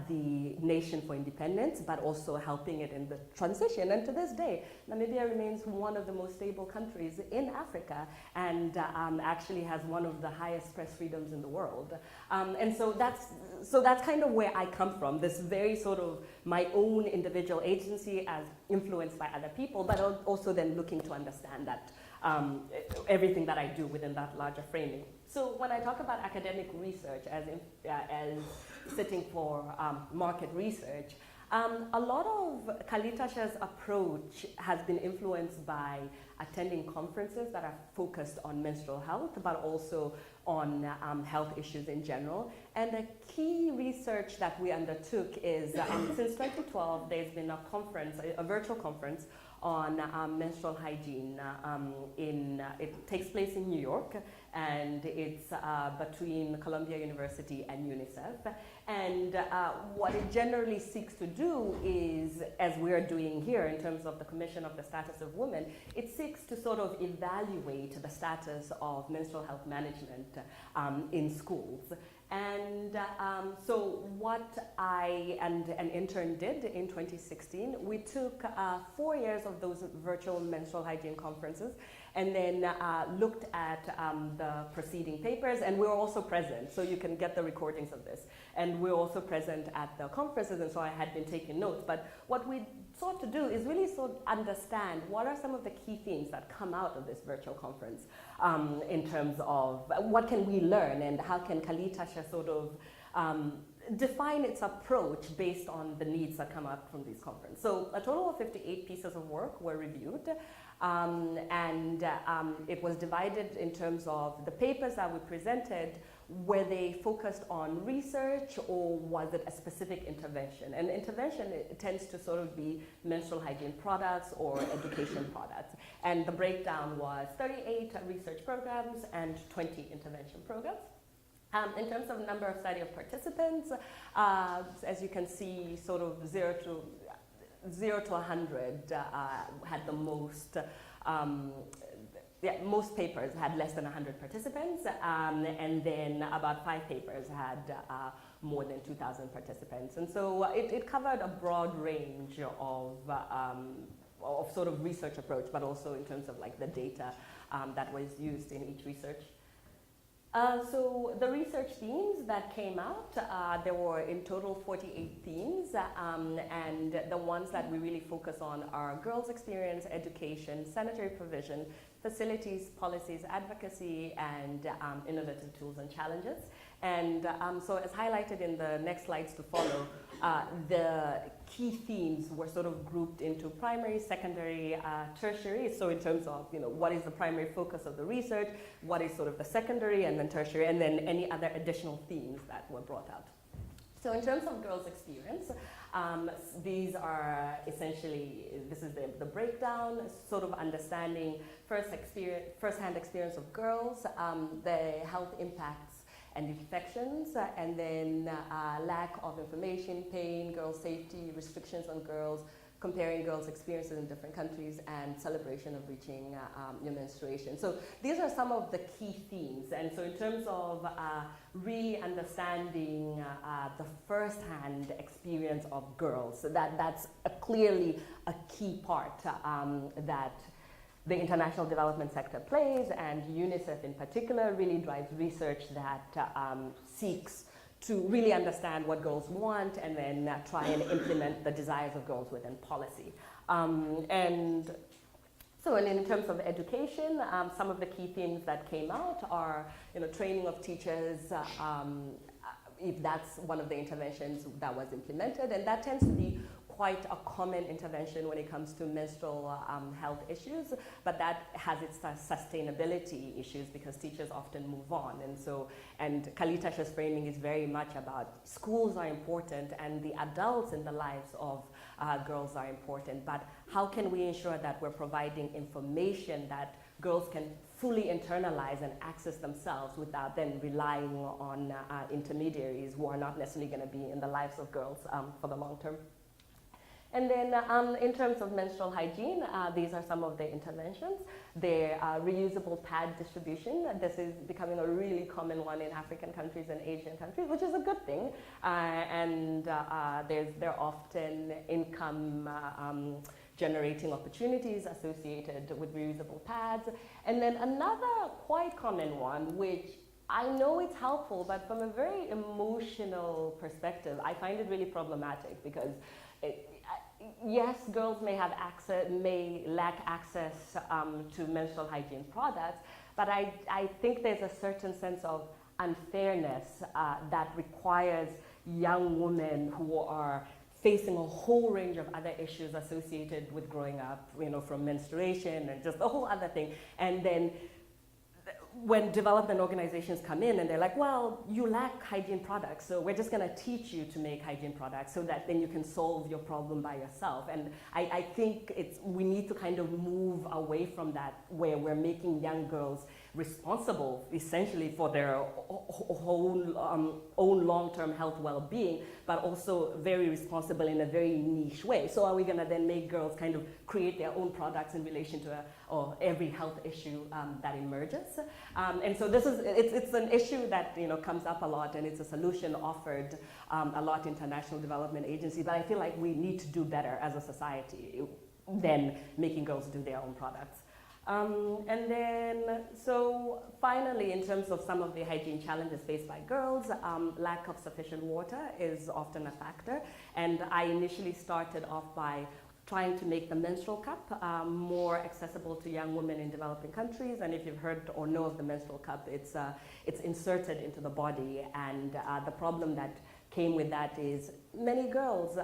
the nation for independence, but also helping it in the transition. And to this day, Namibia remains one of the most stable countries in Africa, and actually has one of the highest press freedoms in the world. And so that's kind of where I come from, this very sort of my own individual agency as influenced by other people, but also then looking to understand that everything that I do within that larger framing. So when I talk about academic research as sitting for market research, a lot of Kalitasha's approach has been influenced by attending conferences that are focused on menstrual health, but also on health issues in general. And the key research that we undertook is, since 2012, there's been a conference, a virtual conference on menstrual hygiene. It takes place in New York, and it's between Columbia University and UNICEF. And what it generally seeks to do is, as we're doing here in terms of the Commission of the Status of Women, it seeks to sort of evaluate the status of menstrual health management in schools. And so what I and an intern did in 2016, we took 4 years of those virtual menstrual hygiene conferences, and then looked at the preceding papers, and we were also present, so you can get the recordings of this. And we were also present at the conferences, and so I had been taking notes. But what we sought to do is really sort of understand what are some of the key themes that come out of this virtual conference in terms of what can we learn, and how can Kalitasha sort of define its approach based on the needs that come out from these conferences. So a total of 58 pieces of work were reviewed. It was divided in terms of the papers that we presented. Were they focused on research, or was it a specific intervention? And intervention, it tends to sort of be menstrual hygiene products or education products. And the breakdown was 38 research programs and 20 intervention programs. In terms of number of study of participants, as you can see, sort of 0 to 100 had the most. Most papers had less than 100 participants, and then about 5 papers had more than 2,000 participants. And so it covered a broad range of sort of research approach, but also in terms of like the data that was used in each research. So the research themes that came out, there were in total 48 themes, and the ones that we really focus on are girls' experience, education, sanitary provision, facilities, policies, advocacy, and innovative tools and challenges. And so as highlighted in the next slides to follow, the key themes were sort of grouped into primary, secondary, tertiary. So in terms of, what is the primary focus of the research, what is sort of the secondary, and then tertiary, and then any other additional themes that were brought out. So in terms of girls' experience, these are essentially, this is the breakdown, sort of understanding first-hand experience of girls, the health impacts and infections, and then lack of information, pain, girl safety, restrictions on girls, comparing girls' experiences in different countries, and celebration of reaching your menstruation. So these are some of the key themes. And so in terms of really understanding the first-hand experience of girls, so that's clearly a key part that the international development sector plays, and UNICEF in particular really drives research that seeks to really understand what girls want and then try and implement the desires of girls within policy. And in terms of education, some of the key themes that came out are, training of teachers, if that's one of the interventions that was implemented, and that tends to be quite a common intervention when it comes to menstrual health issues, but that has its sustainability issues because teachers often move on. And Kalitasha's framing is very much about schools are important and the adults in the lives of girls are important, but how can we ensure that we're providing information that girls can fully internalize and access themselves without then relying on intermediaries who are not necessarily going to be in the lives of girls for the long term. And then in terms of menstrual hygiene, these are some of the interventions. The reusable pad distribution. This is becoming a really common one in African countries and Asian countries, which is a good thing. There are often income generating opportunities associated with reusable pads. And then another quite common one, which I know it's helpful, but from a very emotional perspective, I find it really problematic because yes, girls may lack access to menstrual hygiene products, but I think there's a certain sense of unfairness that requires young women who are facing a whole range of other issues associated with growing up, from menstruation and just the whole other thing. And then when development organizations come in and they're like, well, you lack hygiene products, so we're just going to teach you to make hygiene products so that then you can solve your problem by yourself. And I think we need to kind of move away from that, where we're making young girls responsible essentially for their whole own long-term health well-being, but also very responsible in a very niche way. So are we going to then make girls kind of create their own products in relation to every health issue that emerges? And so it's an issue that comes up a lot, and it's a solution offered a lot in international development agencies. But I feel like we need to do better as a society than making girls do their own products. And then, so finally, in terms of some of the hygiene challenges faced by girls, lack of sufficient water is often a factor. And I initially started off by trying to make the menstrual cup more accessible to young women in developing countries. And if you've heard or know of the menstrual cup, it's inserted into the body. And the problem that came with that is many girls,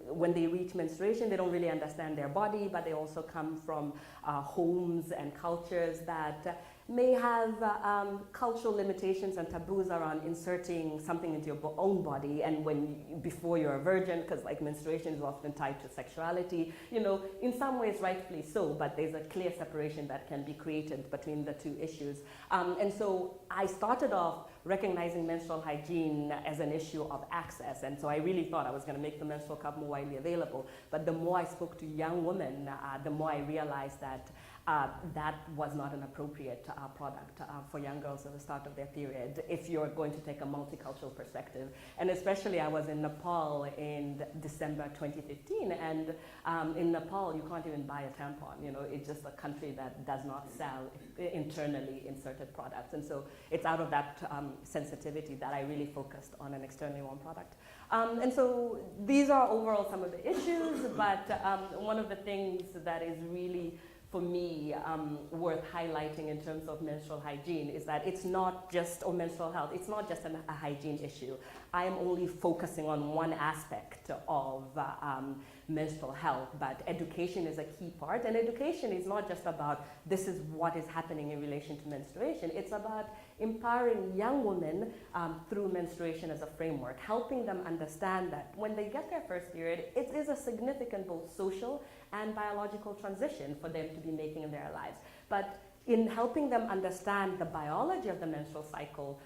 when they reach menstruation, they don't really understand their body, but they also come from homes and cultures that may have cultural limitations and taboos around inserting something into your own body, and before you're a virgin, because like menstruation is often tied to sexuality, you know, in some ways rightfully so, but there's a clear separation that can be created between the two issues. And so I started off recognizing menstrual hygiene as an issue of access, and so I really thought I was going to make the menstrual cup more widely available. But the more I spoke to young women, the more I realized that that was not an appropriate product for young girls at the start of their period if you're going to take a multicultural perspective. And especially I was in Nepal in December 2015, and in Nepal you can't even buy a tampon. You know, it's just a country that does not sell internally inserted products. And so it's out of that sensitivity that I really focused on an externally worn product. And so these are overall some of the issues, but one of the things that is really, for me, worth highlighting in terms of menstrual hygiene is that it's not just, or menstrual health, it's not just a hygiene issue. I am only focusing on one aspect of menstrual health, but education is a key part. And education is not just about this is what is happening in relation to menstruation. It's about empowering young women through menstruation as a framework, helping them understand that when they get their first period, it is a significant both social and biological transition for them to be making in their lives. But in helping them understand the biology of the menstrual cycle,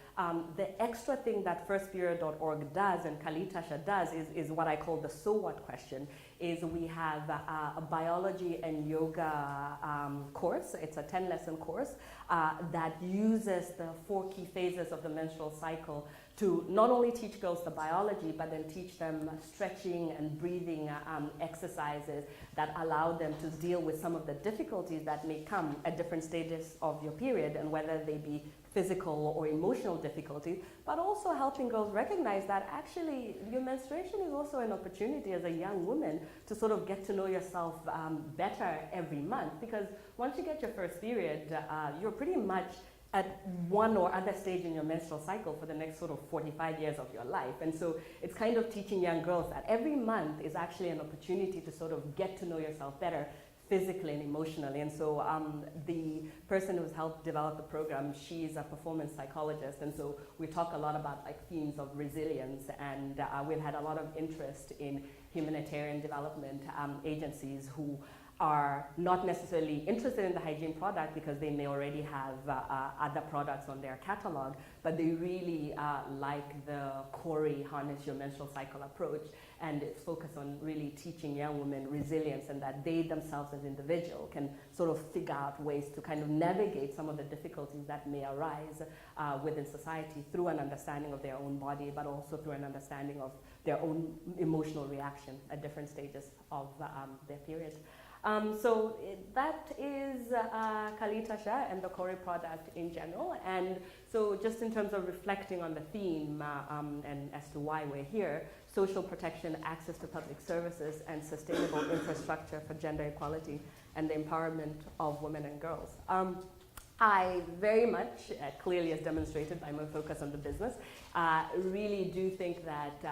the extra thing that firstperiod.org does and Kalitasha does is what I call the so what question, is we have a biology and yoga course. It's a 10-lesson course that uses the 4 key phases of the menstrual cycle to not only teach girls the biology, but then teach them stretching and breathing exercises that allow them to deal with some of the difficulties that may come at different stages of your period, and whether they be physical or emotional difficulties, but also helping girls recognize that actually your menstruation is also an opportunity as a young woman to sort of get to know yourself better every month, because once you get your first period, you're pretty much at one or other stage in your menstrual cycle for the next sort of 45 years of your life. And so it's kind of teaching young girls that every month is actually an opportunity to sort of get to know yourself better physically and emotionally. And so the person who's helped develop the program, she's a performance psychologist, and so we talk a lot about like themes of resilience, and we've had a lot of interest in humanitarian development agencies who are not necessarily interested in the hygiene product because they may already have other products on their catalog, but they really like the Corey Harness Your Menstrual Cycle approach, and it's focused on really teaching young women resilience, and that they themselves as individuals can sort of figure out ways to kind of navigate some of the difficulties that may arise within society through an understanding of their own body, but also through an understanding of their own emotional reaction at different stages of their period. So that is Kalitasha and the Corey product in general. And so just in terms of reflecting on the theme and as to why we're here, social protection, access to public services, and sustainable infrastructure for gender equality and the empowerment of women and girls. I very much, clearly as demonstrated by my focus on the business, really do think that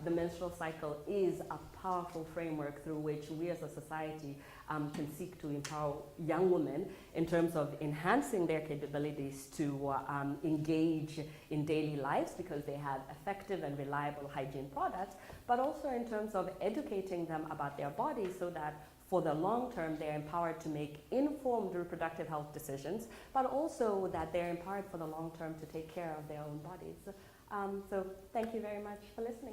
the menstrual cycle is a powerful framework through which we as a society can seek to empower young women in terms of enhancing their capabilities to engage in daily lives because they have effective and reliable hygiene products, but also in terms of educating them about their bodies so that for the long term, they're empowered to make informed reproductive health decisions, but also that they're empowered for the long term to take care of their own bodies. So thank you very much for listening.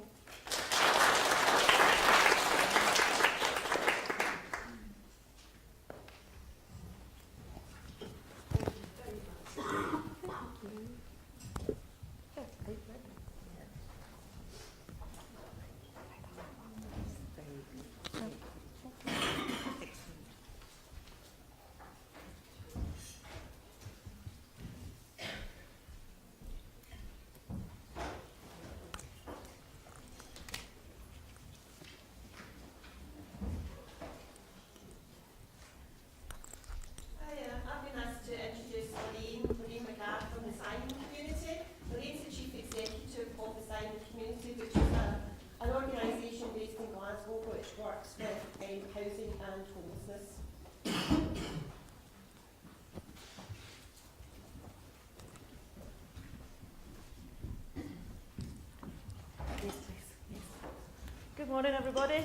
morning, everybody.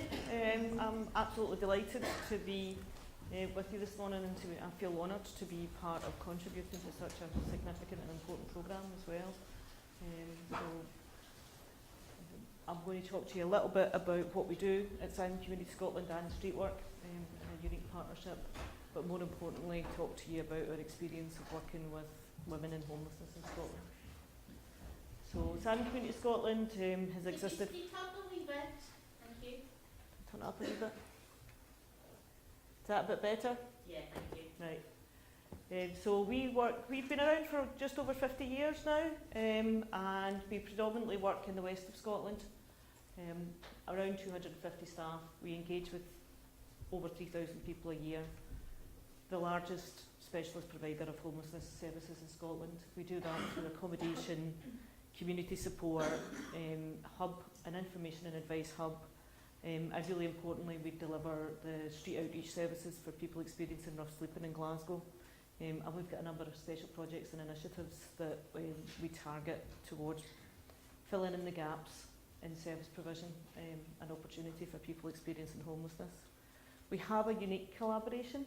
I'm absolutely delighted to be with you this morning, and I feel honoured to be part of contributing to such a significant and important programme as well. So I'm going to talk to you a little bit about what we do at Simon Community Scotland and Streetwork, a unique partnership, but more importantly talk to you about our experience of working with women in homelessness in Scotland. So Simon Community Scotland has existed. Can you speak up a wee bit? Thank you. Turn it up a wee bit. Is that a bit better? Yeah, thank you. Right. So we've been around for just over 50 years now, and we predominantly work in the west of Scotland. Around 250 staff. We engage with over 3,000 people a year. The largest specialist provider of homelessness services in Scotland. We do that through accommodation, community support, hub, an information and advice hub. And really importantly, we deliver the street outreach services for people experiencing rough sleeping in Glasgow. And we've got a number of special projects and initiatives that we target towards filling in the gaps in service provision and opportunity for people experiencing homelessness. We have a unique collaboration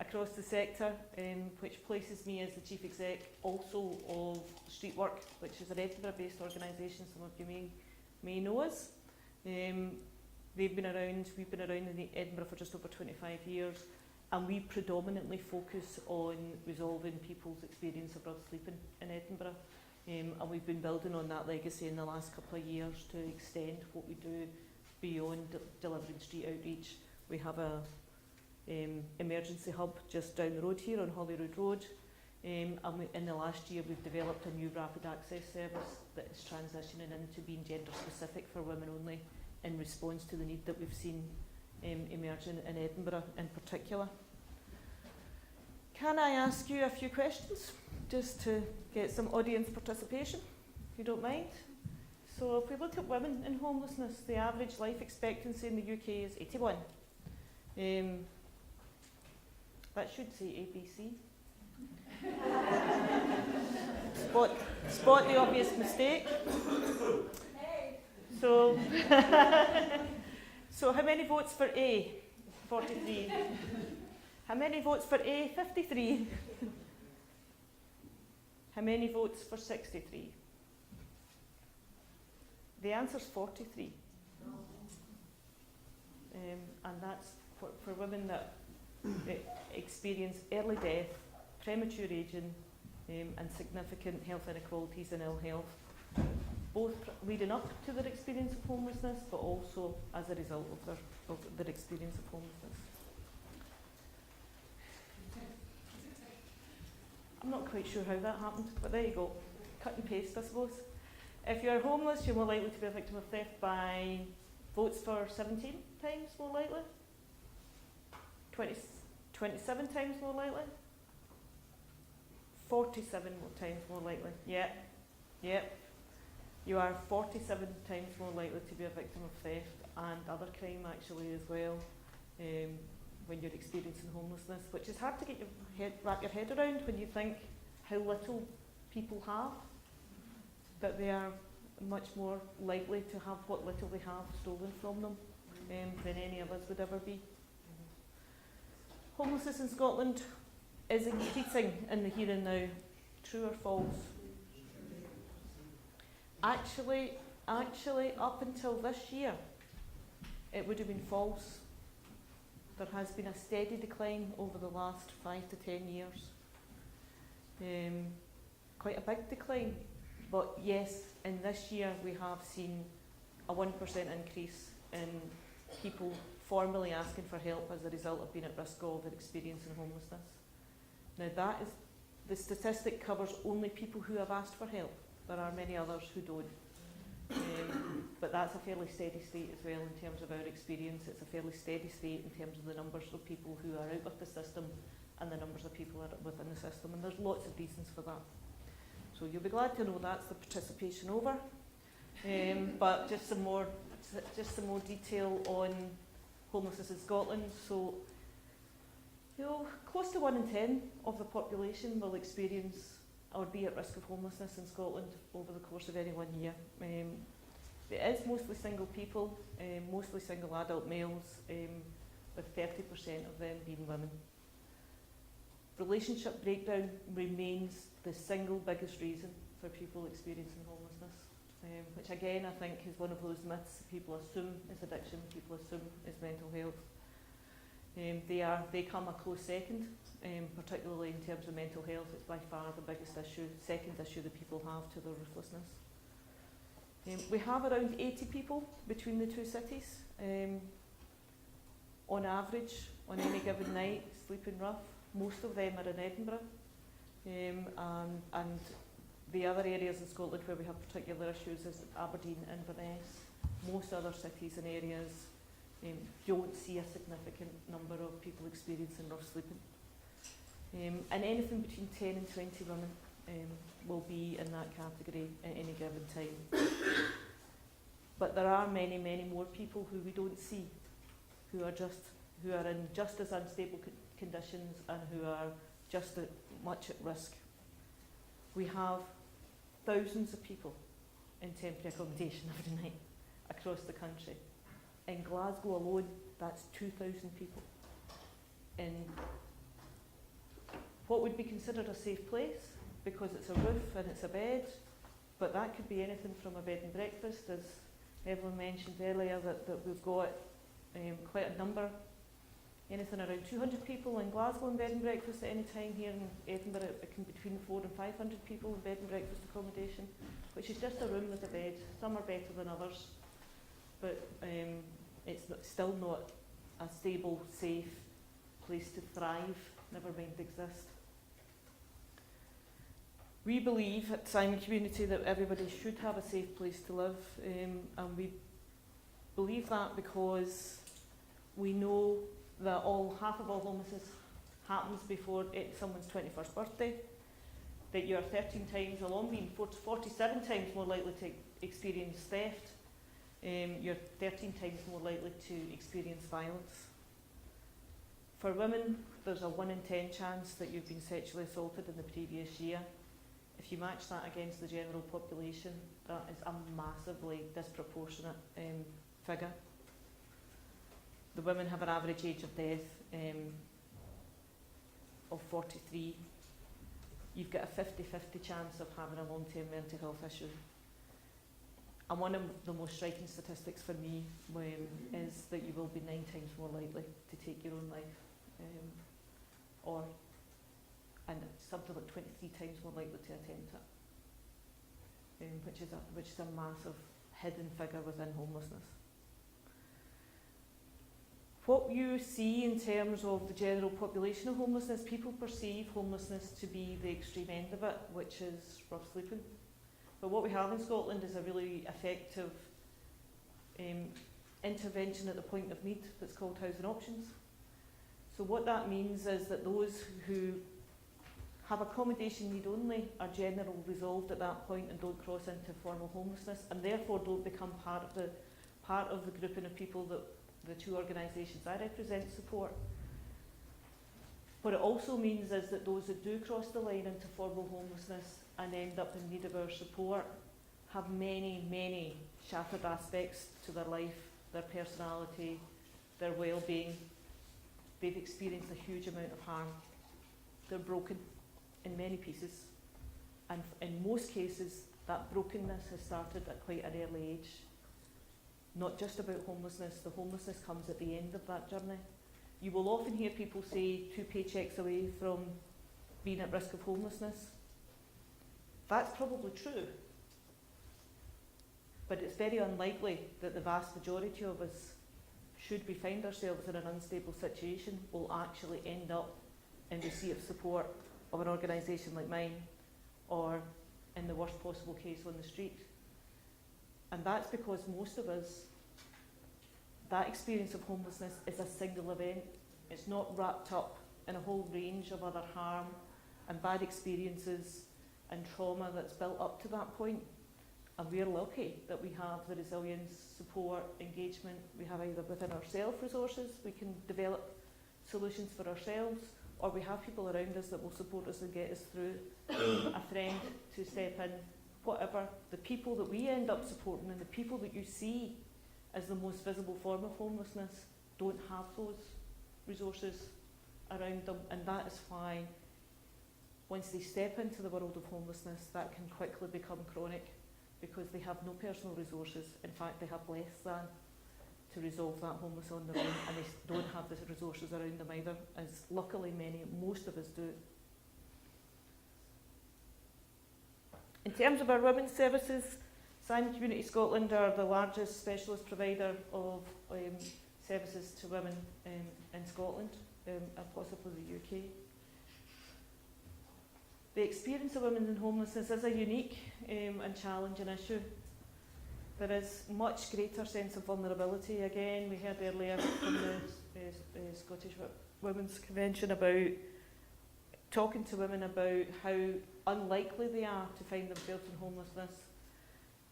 across the sector, which places me as the Chief Exec also of Streetwork, which is an Edinburgh-based organisation. Some of you may know us. We've been around in Edinburgh for just over 25 years, and we predominantly focus on resolving people's experience of rough sleeping in Edinburgh. And we've been building on that legacy in the last couple of years to extend what we do beyond delivering street outreach. We have a emergency hub just down the road here on Holyrood Road. And in the last year we've developed a new rapid access service that is transitioning into being gender specific for women only in response to the need that we've seen emerging in Edinburgh in particular. Can I ask you a few questions just to get some audience participation, if you don't mind? So if we look at women in homelessness, the average life expectancy in the UK is 81. That should say ABC. Spot the obvious mistake. So, so how many votes for A? 43. How many votes for A? 53. How many votes for 63? The answer's 43. And that's for women that experience early death, premature ageing, and significant health inequalities and ill health, both leading up to their experience of homelessness, but also as a result of their experience of homelessness. I'm not quite sure how that happened, but there you go. Cut and paste, I suppose. If you're homeless, you're more likely to be a victim of theft by votes for 17 times more likely, 27 times more likely, 47 times more likely. Yep. You are 47 times more likely to be a victim of theft and other crime actually as well when you're experiencing homelessness, which is hard to wrap your head around when you think how little people have, but they are much more likely to have what little they have stolen from them than any of us would ever be. Homelessness in Scotland is increasing in the here and now. True or false? Actually, up until this year, it would have been false. There has been a steady decline over the last 5 to 10 years. Quite a big decline, but yes, in this year we have seen a 1% increase in people formally asking for help as a result of being at risk of and experiencing homelessness. Now the statistic covers only people who have asked for help. There are many others who don't. But that's a fairly steady state as well in terms of our experience. It's a fairly steady state in terms of the numbers of people who are out with the system and the numbers of people that are within the system. And there's lots of reasons for that. So you'll be glad to know that's the participation over. But just some more detail on homelessness in Scotland. So, close to 1 in 10 of the population will experience or be at risk of homelessness in Scotland over the course of any 1 year. It is mostly single people, mostly single adult males, with 30% of them being women. Relationship breakdown remains the single biggest reason for people experiencing homelessness, which again I think is one of those myths people assume is addiction, people assume is mental health. They come a close second, particularly in terms of mental health. It's by far the biggest issue, second issue that people have to their ruthlessness. We have around 80 people between the two cities, on average, on any given night, sleeping rough. Most of them are in Edinburgh, and the other areas in Scotland where we have particular issues is Aberdeen, Inverness. Most other cities and areas don't see a significant number of people experiencing rough sleeping. And anything between 10 and 20 women will be in that category at any given time. But there are many, many more people who we don't see, who are in just as unstable conditions and who are just as much at risk. We have thousands of people in temporary accommodation every night across the country. In Glasgow alone, that's 2,000 people in what would be considered a safe place, because it's a roof and it's a bed, but that could be anything from a bed and breakfast, as Evelyn mentioned earlier, that we've got quite a number, anything around 200 people in Glasgow in bed and breakfast at any time. Here in Edinburgh it can be between 400 and 500 people in bed and breakfast accommodation, which is just a room with a bed. Some are better than others, but it's still not a stable, safe place to thrive, never mind exist. We believe at Simon Community that everybody should have a safe place to live, and we believe that because we know that half of all homelessness happens before someone's 21st birthday, that you're 13 times, along being 47 times more likely to experience theft, you're 13 times more likely to experience violence. For women, there's a 1 in 10 chance that you've been sexually assaulted in the previous year. If you match that against the general population, that is a massively disproportionate figure. The women have an average age of death of 43. You've got a 50-50 chance of having a long-term mental health issue. And one of the most striking statistics for me is that you will be 9 times more likely to take your own life, and something like 23 times more likely to attempt it, which is a massive hidden figure within homelessness. What you see in terms of the general population of homelessness, people perceive homelessness to be the extreme end of it, which is rough sleeping. But what we have in Scotland is a really effective intervention at the point of need that's called housing options. So what that means is that those who have accommodation need only are generally resolved at that point and don't cross into formal homelessness, and therefore don't become part of the grouping of people that the two organisations I represent support. What it also means is that those that do cross the line into formal homelessness and end up in need of our support have many, many shattered aspects to their life, their personality, their well-being. They've experienced a huge amount of harm. They're broken in many pieces, and in most cases that brokenness has started at quite an early age. Not just about homelessness, the homelessness comes at the end of that journey. You will often hear people say 2 paychecks away from being at risk of homelessness. That's probably true, but it's very unlikely that the vast majority of us, should we find ourselves in an unstable situation, will actually end up in receipt of support of an organisation like mine, or in the worst possible case on the street. And that's because most of us, that experience of homelessness is a single event. It's not wrapped up in a whole range of other harm and bad experiences and trauma that's built up to that point. And we're lucky that we have the resilience, support, engagement. We have either within ourselves resources, we can develop solutions for ourselves, or we have people around us that will support us and get us through. A friend to step in whatever, the people that we end up supporting and the people that you see as the most visible form of homelessness don't have those resources around them, and that is why once they step into the world of homelessness, that can quickly become chronic, because they have no personal resources. In fact, they have less than to resolve that homeless on their own, and they don't have the resources around them either, as luckily most of us do. In terms of our women's services, Simon Community Scotland are the largest specialist provider of services to women in Scotland, and possibly the UK. The experience of women in homelessness is a unique and challenging issue. There is much greater sense of vulnerability. Again, we heard earlier from the Scottish Women's Convention about talking to women about how unlikely they are to find themselves in homelessness,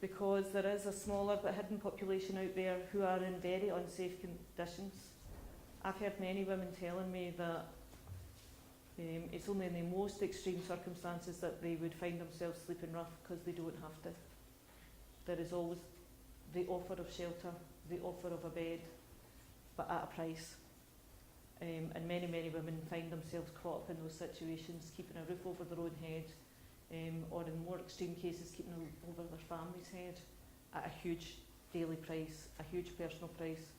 because there is a smaller but hidden population out there who are in very unsafe conditions. I've heard many women telling me that it's only in the most extreme circumstances that they would find themselves sleeping rough, because they don't have to. There is always the offer of shelter, the offer of a bed, but at a price. And many, many women find themselves caught up in those situations, keeping a roof over their own head, or in more extreme cases, keeping a roof over their family's head at a huge daily price, a huge personal price,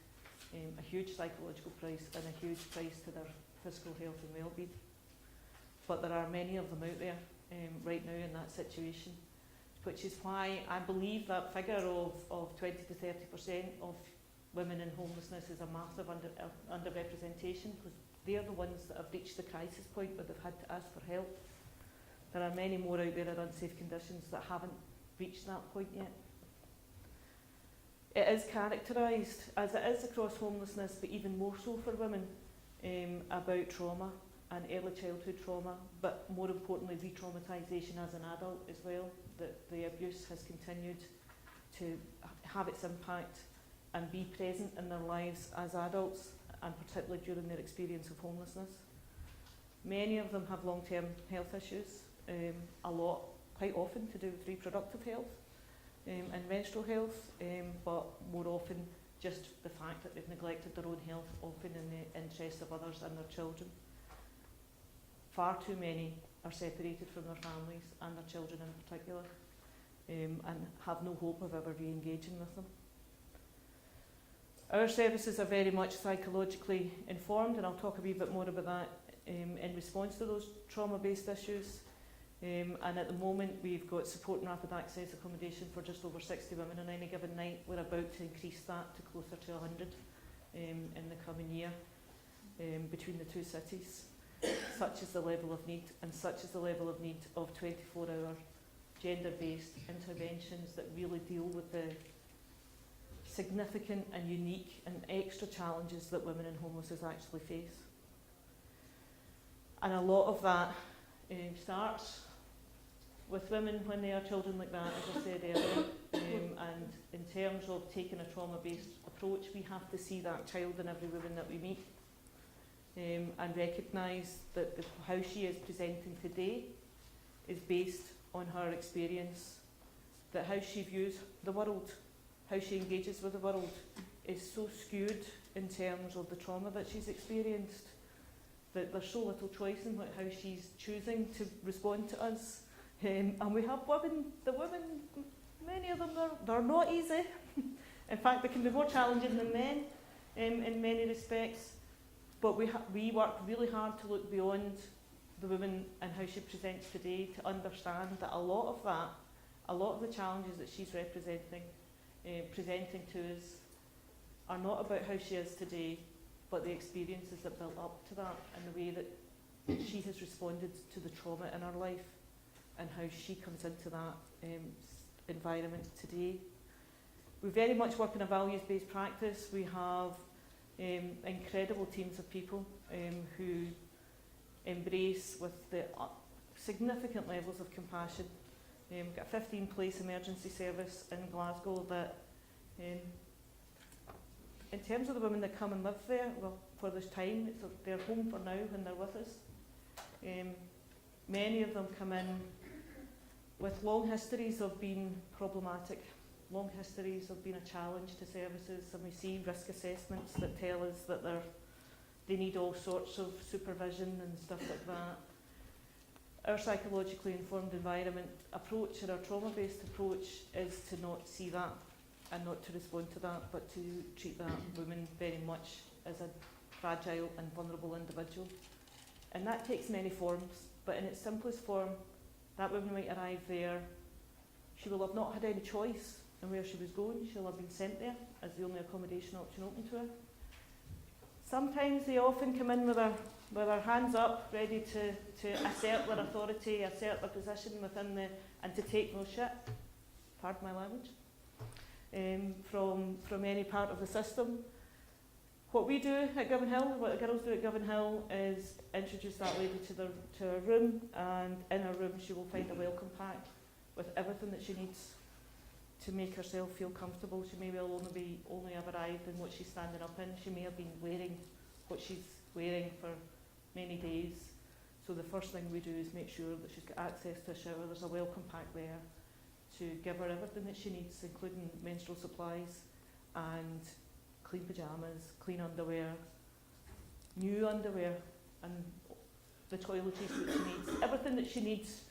a huge psychological price, and a huge price to their physical health and well-being. But there are many of them out there right now in that situation, which is why I believe that figure of 20 to 30% of women in homelessness is a massive underrepresentation, because they're the ones that have reached the crisis point where they've had to ask for help. There are many more out there in unsafe conditions that haven't reached that point yet. It is characterised, as it is across homelessness, but even more so for women, about trauma and early childhood trauma, but more importantly re-traumatisation as an adult as well, that the abuse has continued to have its impact and be present in their lives as adults, and particularly during their experience of homelessness. Many of them have long-term health issues, a lot, quite often to do with reproductive health and menstrual health, but more often just the fact that they've neglected their own health, often in the interest of others and their children. Far too many are separated from their families and their children in particular, and have no hope of ever re-engaging with them. Our services are very much psychologically informed, and I'll talk a wee bit more about that in response to those trauma-based issues. And at the moment we've got support and rapid access accommodation for just over 60 women on any given night. We're about to increase that to closer to 100 in the coming year between the two cities. Such is the level of need, and such is the level of need of 24-hour gender-based interventions that really deal with the significant and unique and extra challenges that women in homelessness actually face. And a lot of that starts with women when they are children like that, as I said earlier. And in terms of taking a trauma-based approach, we have to see that child in every woman that we meet, and recognise that how she is presenting today is based on her experience, that how she views the world, how she engages with the world is so skewed in terms of the trauma that she's experienced, that there's so little choice in how she's choosing to respond to us. And we have women, many of them, they're not easy. In fact, they can be more challenging than men in many respects. But we work really hard to look beyond the woman and how she presents today, to understand that a lot of the challenges that she's presenting to us are not about how she is today, but the experiences that built up to that, and the way that she has responded to the trauma in her life, and how she comes into that environment today. We very much work in a values-based practice. We have incredible teams of people who embrace with the significant levels of compassion. We've got a 15-place emergency service in Glasgow that, in terms of the women that come and live there, well, for this time, they're home for now when they're with us. Many of them come in with long histories of being problematic, long histories of being a challenge to services, and we see risk assessments that tell us that they need all sorts of supervision and stuff like that. Our psychologically informed environment approach and our trauma-based approach is to not see that and not to respond to that, but to treat that woman very much as a fragile and vulnerable individual. And that takes many forms, but in its simplest form, that woman might arrive there. She will have not had any choice in where she was going. She'll have been sent there as the only accommodation option open to her. Sometimes they often come in with their hands up, ready to assert their authority, assert their position within and to take no shit, pardon my language, from any part of the system. What we do at Govan Hill, what the girls do at Govan Hill, is introduce that lady to her room, and in her room she will find a welcome pack with everything that she needs to make herself feel comfortable. She may well only have arrived in what she's standing up in. She may have been wearing what she's wearing for many days. So the first thing we do is make sure that she's got access to a shower. There's a welcome pack there to give her everything that she needs, including menstrual supplies and clean pyjamas, clean underwear, new underwear, and the toiletries that she needs. Everything that she needs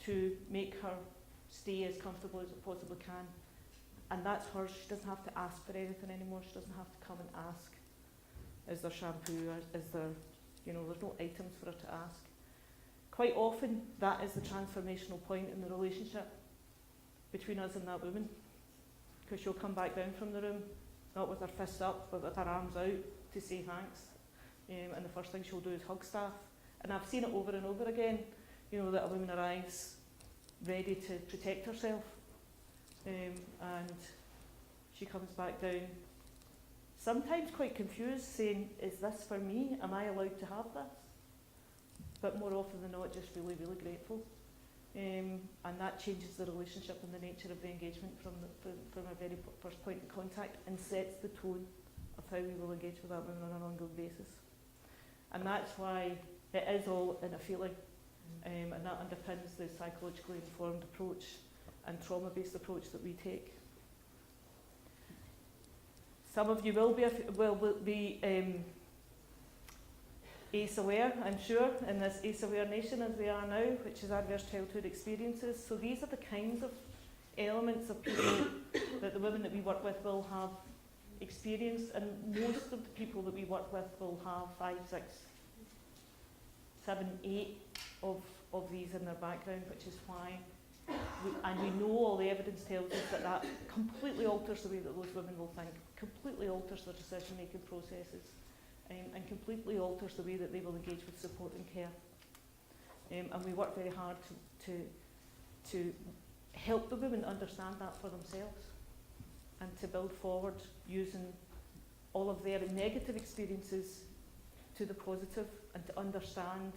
to make her stay as comfortable as it possibly can. And that's hers. She doesn't have to ask for anything anymore. She doesn't have to come and ask, is there shampoo, or is there, there's no items for her to ask. Quite often, that is the transformational point in the relationship between us and that woman, because she'll come back down from the room, not with her fists up, but with her arms out to say thanks. And the first thing she'll do is hug staff. And I've seen it over and over again, that a woman arrives ready to protect herself, and she comes back down, sometimes quite confused, saying, is this for me? Am I allowed to have this? But more often than not, just really, really grateful. And that changes the relationship and the nature of the engagement from our very first point of contact, and sets the tone of how we will engage with that woman on an ongoing basis. And that's why it is all in a feeling, and that underpins the psychologically informed approach and trauma-based approach that we take. Some of you will be ACE aware, I'm sure, in this ACE aware nation as we are now, which is adverse childhood experiences. So these are the kinds of elements of people that the women that we work with will have experienced, and most of the people that we work with will have 5, 6, 7, 8 of these in their background, which is why, we know all the evidence tells us that completely alters the way that those women will think, completely alters their decision-making processes, and completely alters the way that they will engage with support and care. And we work very hard to help the women understand that for themselves, and to build forward using all of their negative experiences to the positive, and to understand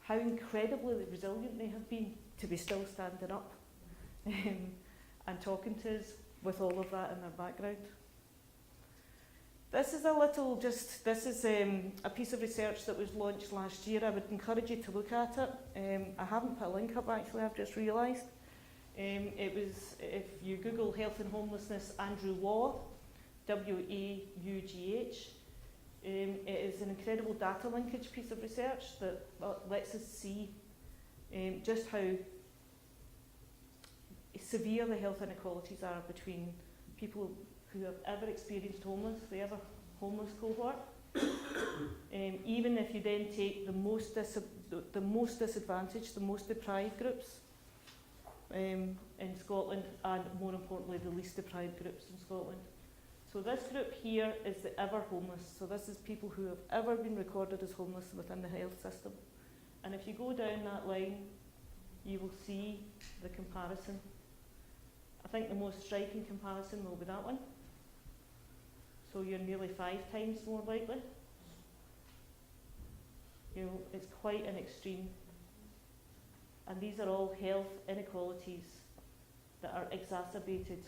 how incredibly resilient they have been to be still standing up and talking to us with all of that in their background. This is a piece of research that was launched last year. I would encourage you to look at it. I haven't put a link up actually, I've just realised. It was, if you Google health and homelessness, Andrew Waugh, W-A-U-G-H, it is an incredible data linkage piece of research that lets us see just how severe the health inequalities are between people who have ever experienced homeless, the ever homeless cohort. Even if you then take the most disadvantaged, the most deprived groups in Scotland, and more importantly the least deprived groups in Scotland. So this group here is the ever homeless. So this is people who have ever been recorded as homeless within the health system. And if you go down that line, you will see the comparison. I think the most striking comparison will be that one. So you're nearly 5 times more likely. It's quite an extreme. And these are all health inequalities that are exacerbated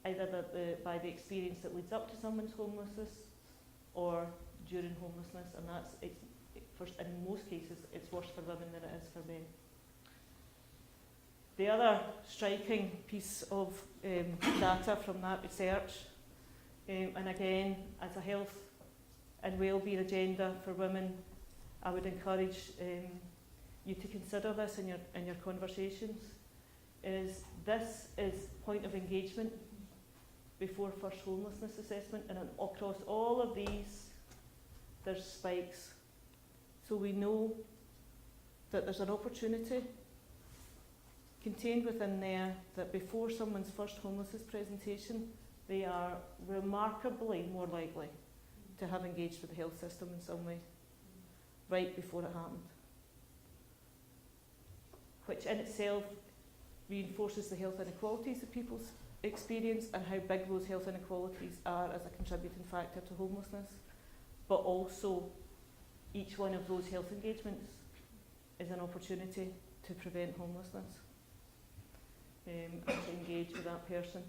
either by the experience that leads up to someone's homelessness or during homelessness, and in most cases it's worse for women than it is for men. The other striking piece of data from that research, and again, as a health and wellbeing agenda for women, I would encourage you to consider this in your conversations, is this is point of engagement before first homelessness assessment, and across all of these there's spikes. So we know that there's an opportunity contained within there that before someone's first homelessness presentation, they are remarkably more likely to have engaged with the health system in some way, right before it happened. Which in itself reinforces the health inequalities that people's experience and how big those health inequalities are as a contributing factor to homelessness. But also, each one of those health engagements is an opportunity to prevent homelessness. And to engage with that person,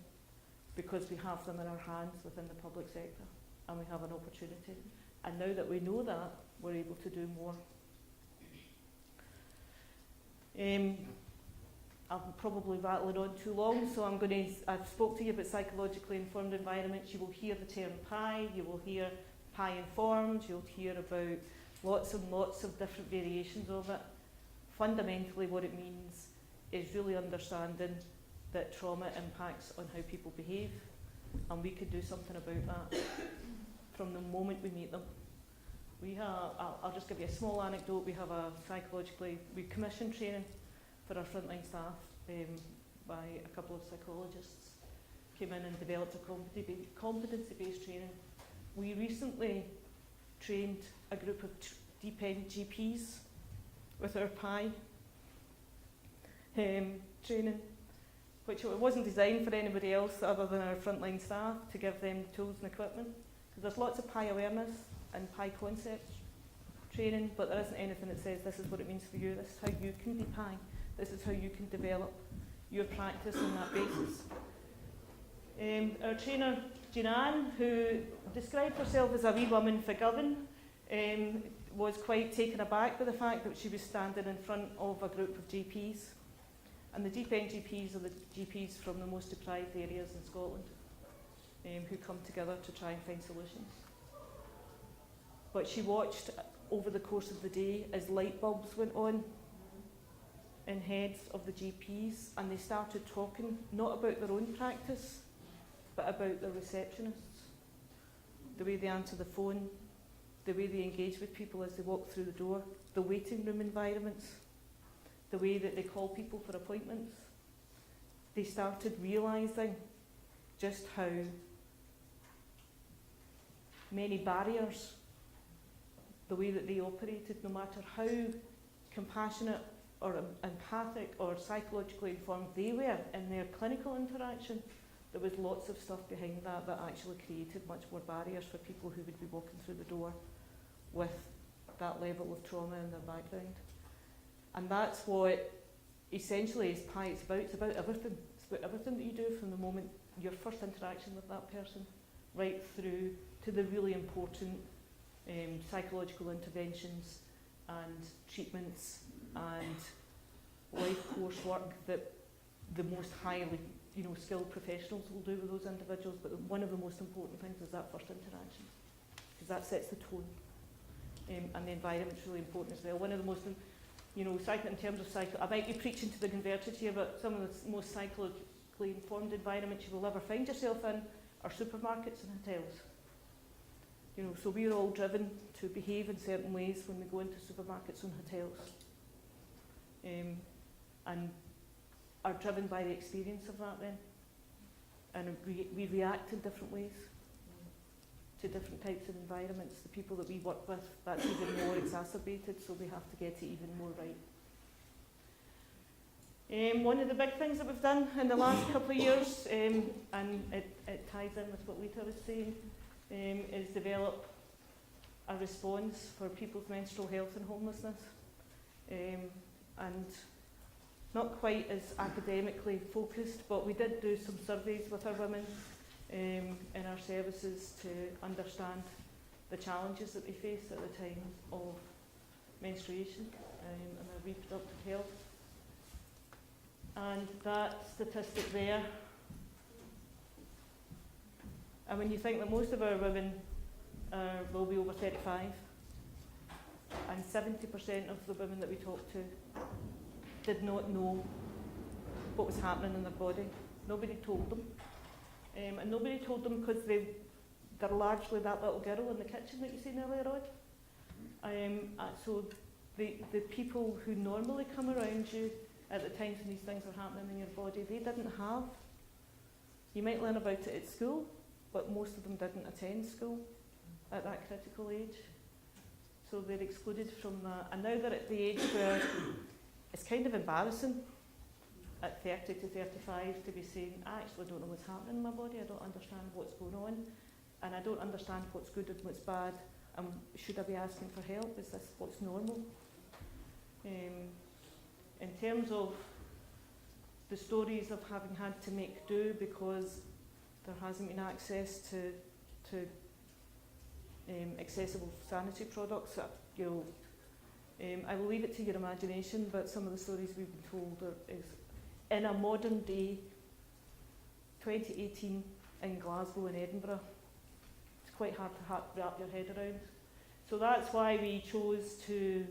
because we have them in our hands within the public sector and we have an opportunity. And now that we know that, we're able to do more. I'm probably rattling on too long, so I've spoke to you about psychologically informed environments. You will hear the term PI, you will hear PI informed, you'll hear about lots and lots of different variations of it. Fundamentally what it means is really understanding that trauma impacts on how people behave, and we could do something about that from the moment we meet them. We have, I'll just give you a small anecdote. We have we commission training for our frontline staff by a couple of psychologists, came in and developed a competency-based training. We recently trained a group of deep end GPs with our PI training, which wasn't designed for anybody else other than our frontline staff, to give them tools and equipment. Because there's lots of PI awareness and PI concepts training, but there isn't anything that says this is what it means for you, this is how you can be PI, this is how you can develop your practice on that basis. Our trainer, Jeananne, who described herself as a wee woman forgiven, was quite taken aback by the fact that she was standing in front of a group of GPs. And the deep end GPs are the GPs from the most deprived areas in Scotland, who come together to try and find solutions. But she watched over the course of the day as light bulbs went on in heads of the GPs, and they started talking not about their own practice, but about their receptionists, the way they answer the phone, the way they engage with people as they walk through the door, the waiting room environments, the way that they call people for appointments. They started realising just how many barriers, the way that they operated, no matter how compassionate or empathic or psychologically informed they were in their clinical interaction, there was lots of stuff behind that that actually created much more barriers for people who would be walking through the door with that level of trauma in their background. And that's what essentially is PI. It's about everything. It's about everything that you do from the moment your first interaction with that person right through to the really important psychological interventions and treatments and life course work that the most highly skilled professionals will do with those individuals. But one of the most important things is that first interaction, because that sets the tone. And the environment's really important as well. One of the most, in terms of I might be preaching to the converted here, but some of the most psychologically informed environments you will ever find yourself in are supermarkets and hotels. So we're all driven to behave in certain ways when we go into supermarkets and hotels, and are driven by the experience of that then, and we react in different ways to different types of environments. The people that we work with, that's even more exacerbated, so we have to get it even more right. One of the big things that we've done in the last couple of years, and it ties in with what Lita was saying, is develop a response for people's menstrual health and homelessness. And not quite as academically focused, but we did do some surveys with our women in our services to understand the challenges that they face at the time of menstruation and their reproductive health. And that statistic there, and when you think that most of our women will be over 35, and 70% of the women that we talked to did not know what was happening in their body. Nobody told them. And nobody told them because they're largely that little girl in the kitchen that you seen earlier on. So the people who normally come around you at the times when these things are happening in your body, they didn't have. You might learn about it at school, but most of them didn't attend school at that critical age. So they're excluded from that. And now they're at the age where it's kind of embarrassing at 30 to 35 to be saying, I actually don't know what's happening in my body, I don't understand what's going on, and I don't understand what's good and what's bad, and should I be asking for help? Is this what's normal? In terms of the stories of having had to make do because there hasn't been access to accessible sanitary products, I will leave it to your imagination, but some of the stories we've been told is in a modern day, 2018 in Glasgow and Edinburgh. It's quite hard to wrap your head around. So that's why we chose to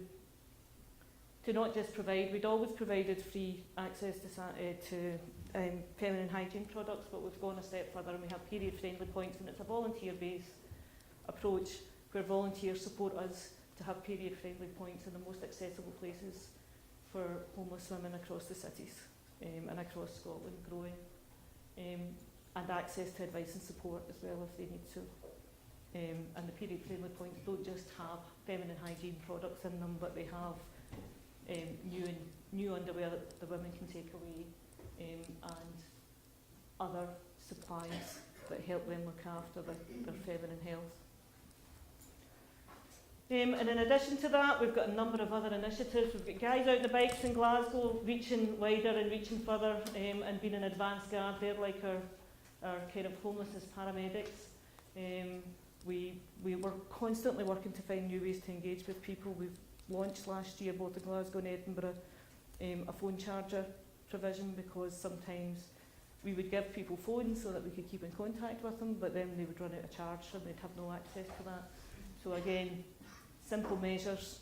not just provide, we'd always provided free access to feminine hygiene products, but we've gone a step further and we have period-friendly points, and it's a volunteer-based approach where volunteers support us to have period-friendly points in the most accessible places for homeless women across the cities and across Scotland growing, and access to advice and support as well if they need to. And the period-friendly points don't just have feminine hygiene products in them, but they have new underwear that the women can take away, and other supplies that help them look after their feminine health. And in addition to that, we've got a number of other initiatives. We've got guys out on the bikes in Glasgow, reaching wider and reaching further, and being an advanced guard. They're like our kind of homelessness paramedics. We were constantly working to find new ways to engage with people. We've launched last year, both in Glasgow and Edinburgh, a phone charger provision, because sometimes we would give people phones so that we could keep in contact with them, but then they would run out of charge and they'd have no access to that. So again, simple measures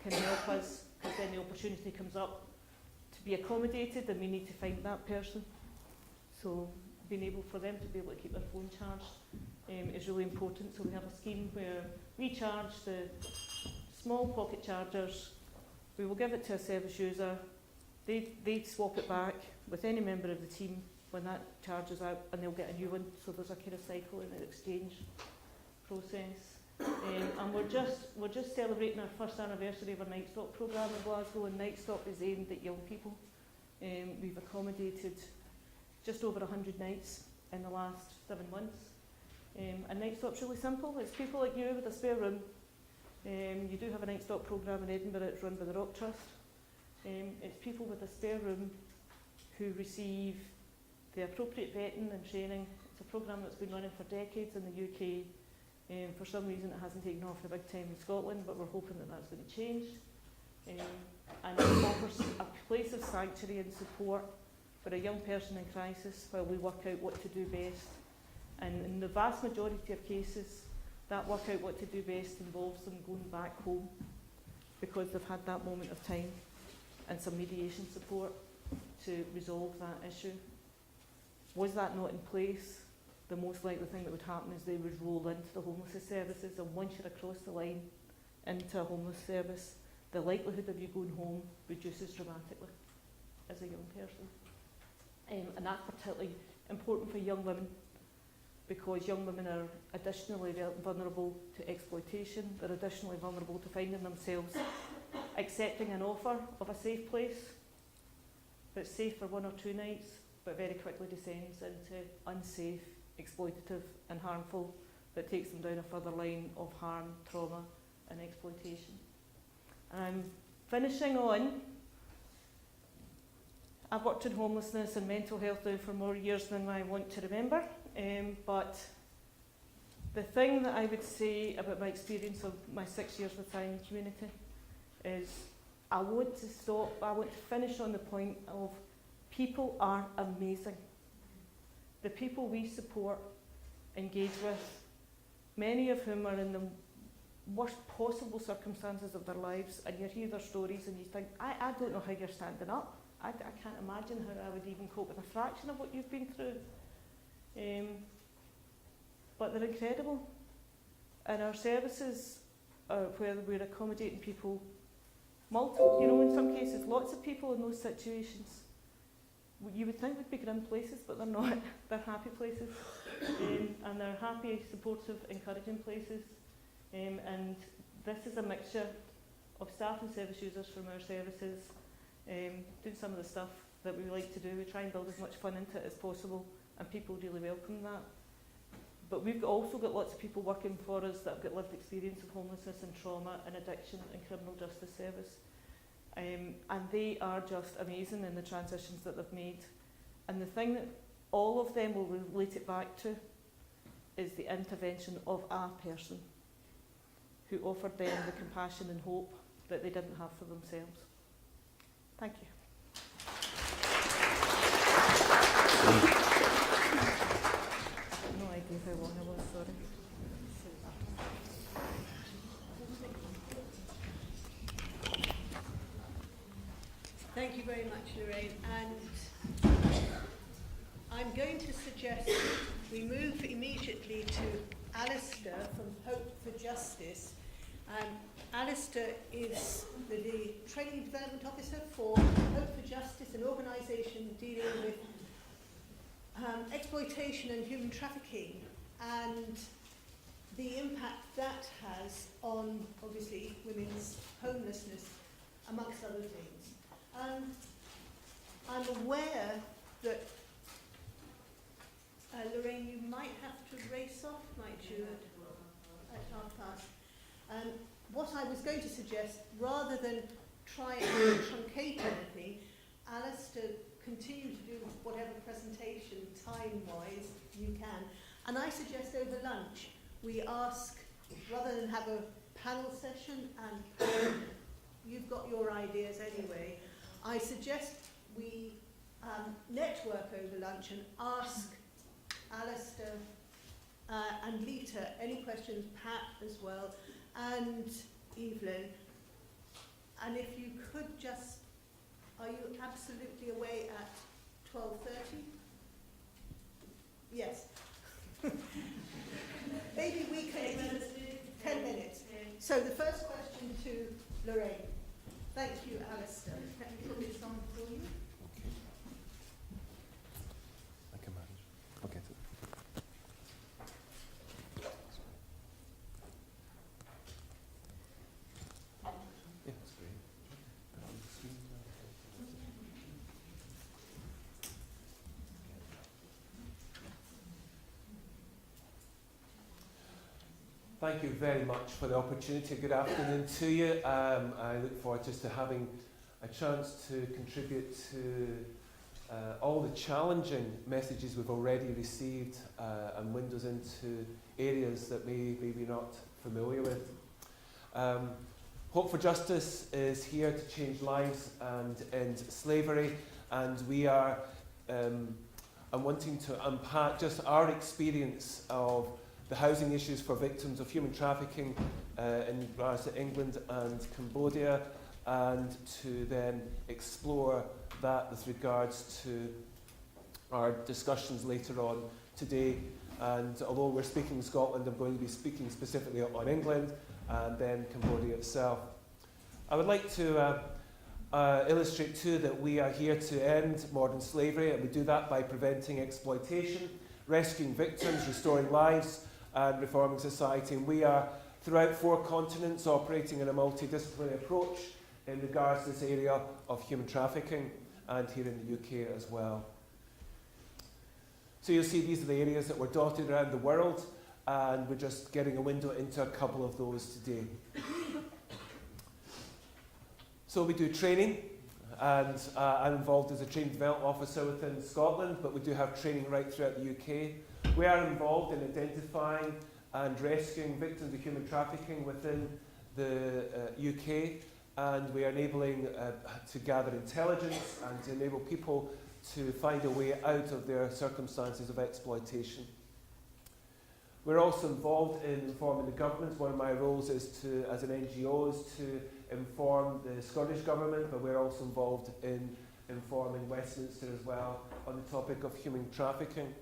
can help us, because then the opportunity comes up to be accommodated and we need to find that person. So being able for them to be able to keep their phone charged is really important. So we have a scheme where we charge the small pocket chargers, we will give it to a service user, they swap it back with any member of the team when that charges out, and they'll get a new one. So there's a kind of cycle in the exchange process. And we're just celebrating our first anniversary of our Night Stop programme in Glasgow, and Night Stop is aimed at young people. We've accommodated just over 100 nights in the last 7 months. And Night Stop's really simple. It's people like you with a spare room. You do have a Night Stop programme in Edinburgh. It's run by the Rock Trust. It's people with a spare room who receive the appropriate vetting and training. It's a programme that's been running for decades in the UK. For some reason it hasn't taken off the big time in Scotland, but we're hoping that that's going to change. And it offers a place of sanctuary and support for a young person in crisis while we work out what to do best. And in the vast majority of cases, that work out what to do best involves them going back home because they've had that moment of time and some mediation support to resolve that issue. Was that not in place, the most likely thing that would happen is they would roll into the homelessness services, and once you're across the line into a homeless service, the likelihood of you going home reduces dramatically as a young person. And that's particularly important for young women, because young women are additionally vulnerable to exploitation. They're additionally vulnerable to finding themselves accepting an offer of a safe place that's safe for 1 or 2 nights, but very quickly descends into unsafe, exploitative and harmful, that takes them down a further line of harm, trauma and exploitation. And I'm finishing on, I've worked in homelessness and mental health now for more years than I want to remember, but the thing that I would say about my experience of my 6 years with Time Community is I want to finish on the point of People are amazing. The people we support, engage with, many of whom are in the worst possible circumstances of their lives, and you hear their stories and you think, I don't know how you're standing up. I can't imagine how I would even cope with a fraction of what you've been through. But they're incredible. And our services are where we're accommodating people, multiple, in some cases, lots of people in those situations. You would think would be grim places, but they're not. They're happy places. And they're happy, supportive, encouraging places. And this is a mixture of staff and service users from our services, doing some of the stuff that we like to do. We try and build as much fun into it as possible, and people really welcome that. But we've also got lots of people working for us that have got lived experience of homelessness and trauma and addiction and criminal justice service. And they are just amazing in the transitions that they've made. And the thing that all of them will relate it back to is the intervention of a person who offered them the compassion and hope that they didn't have for themselves. Thank you. I have no idea how long I was, sorry. Thank you very much, Lorraine. And I'm going to suggest we move immediately to Alistair from Hope for Justice. Alistair is the Training and Development Officer for Hope for Justice, an organisation dealing with exploitation and human trafficking, and the impact that has on, obviously, women's homelessness, amongst other things. I'm aware that, Lorraine, you might have to race off, might you, at 5:30. What I was going to suggest, rather than try and truncate anything, Alistair, continue to do whatever presentation, time-wise, you can. And I suggest over lunch, we ask, rather than have a panel session, and you've got your ideas anyway, I suggest we network over lunch and ask Alistair and Lita any questions, Pat as well, and Evelyn. And if you could just, are you absolutely away at 12:30? Yes. Maybe we can 10 minutes. So the first question to Lorraine. Thank you, Alistair. Let me put this on for you. I can manage. I'll get it. Yeah, that's great. Thank you very much for the opportunity. Good afternoon to you. I look forward just to having a chance to contribute to all the challenging messages we've already received and windows into areas that maybe we're not familiar with. Hope for Justice is here to change lives and end slavery, and we are wanting to unpack just our experience of the housing issues for victims of human trafficking in regards to England and Cambodia, and to then explore that with regards to our discussions later on today. And although we're speaking Scotland, I'm going to be speaking specifically on England and then Cambodia itself. I would like to illustrate too that we are here to end modern slavery, and we do that by preventing exploitation, rescuing victims, restoring lives, and reforming society. And we are throughout 4 continents operating in a multidisciplinary approach in regards to this area of human trafficking, and here in the UK as well. So you'll see these are the areas that we're dotted around the world, and we're just getting a window into a couple of those today. So we do training, and I'm involved as a training development officer within Scotland, but we do have training right throughout the UK. We are involved in identifying and rescuing victims of human trafficking within the UK, and we are enabling to gather intelligence and to enable people to find a way out of their circumstances of exploitation. We're also involved in informing the government. One of my roles is to, as an NGO, is to inform the Scottish Government, but we're also involved in informing Westminster as well on the topic of human trafficking.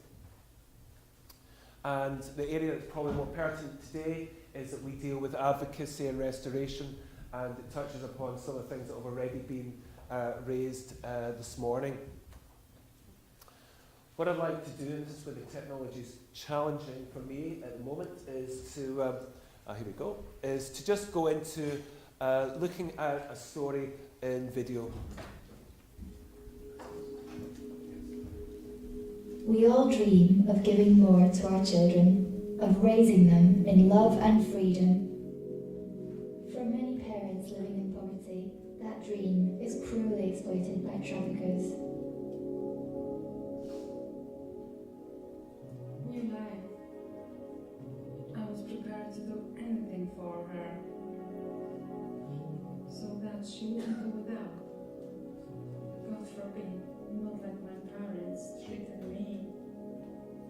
And the area that's probably more pertinent today is that we deal with advocacy and restoration, and it touches upon some of the things that have already been raised this morning. What I'd like to do, and this is where the technology is challenging for me at the moment, is to, here we go, is to just go into looking at a story in video. We all dream of giving more to our children, of raising them in love and freedom. For many parents living in poverty, that dream is cruelly exploited by traffickers. New life. I was prepared to do anything for her, so that she wouldn't go without. God forbid, not like my parents treated me.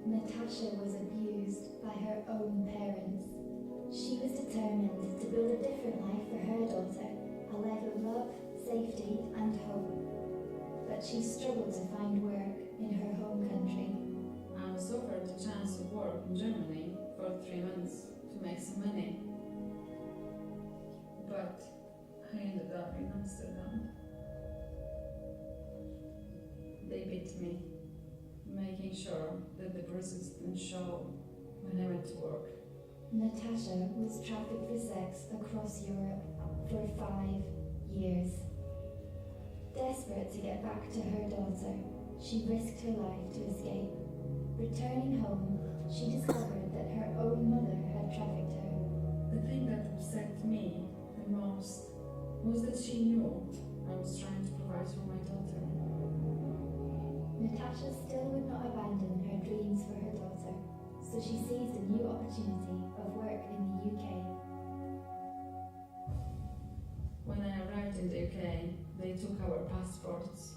Natasha was abused by her own parents. She was determined to build a different life for her daughter, a life of love, safety and hope. But she struggled to find work in her home country. I was offered a chance to work in Germany for 3 months to make some money. But I ended up in Amsterdam. They beat me, making sure that the bruises didn't show when I went to work. Natasha was trafficked for sex across Europe for 5 years. Desperate to get back to her daughter, she risked her life to escape. Returning home, she discovered that her own mother had trafficked her. The thing that upset me the most was that she knew I was trying to provide for my daughter. Natasha still would not abandon her dreams for her daughter, so she seized a new opportunity of work in the UK. When I arrived in the UK, they took our passports.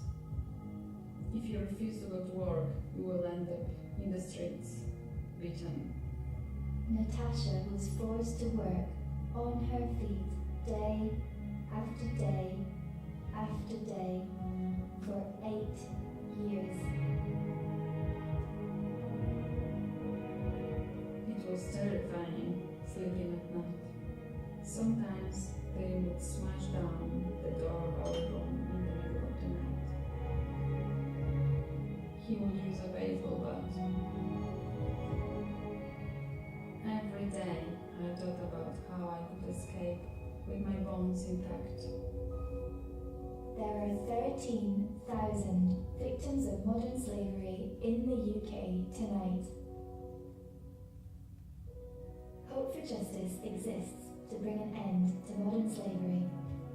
If you refuse to go to work, you will end up in the streets, beaten. Natasha was forced to work on her feet day after day after day for 8 years. It was terrifying sleeping at night. Sometimes they would smash down the door of our room in the middle of the night. He would use a baseball bat. Every day I thought about how I could escape with my bones intact. There are 13,000 victims of modern slavery in the UK tonight. Hope for Justice exists to bring an end to modern slavery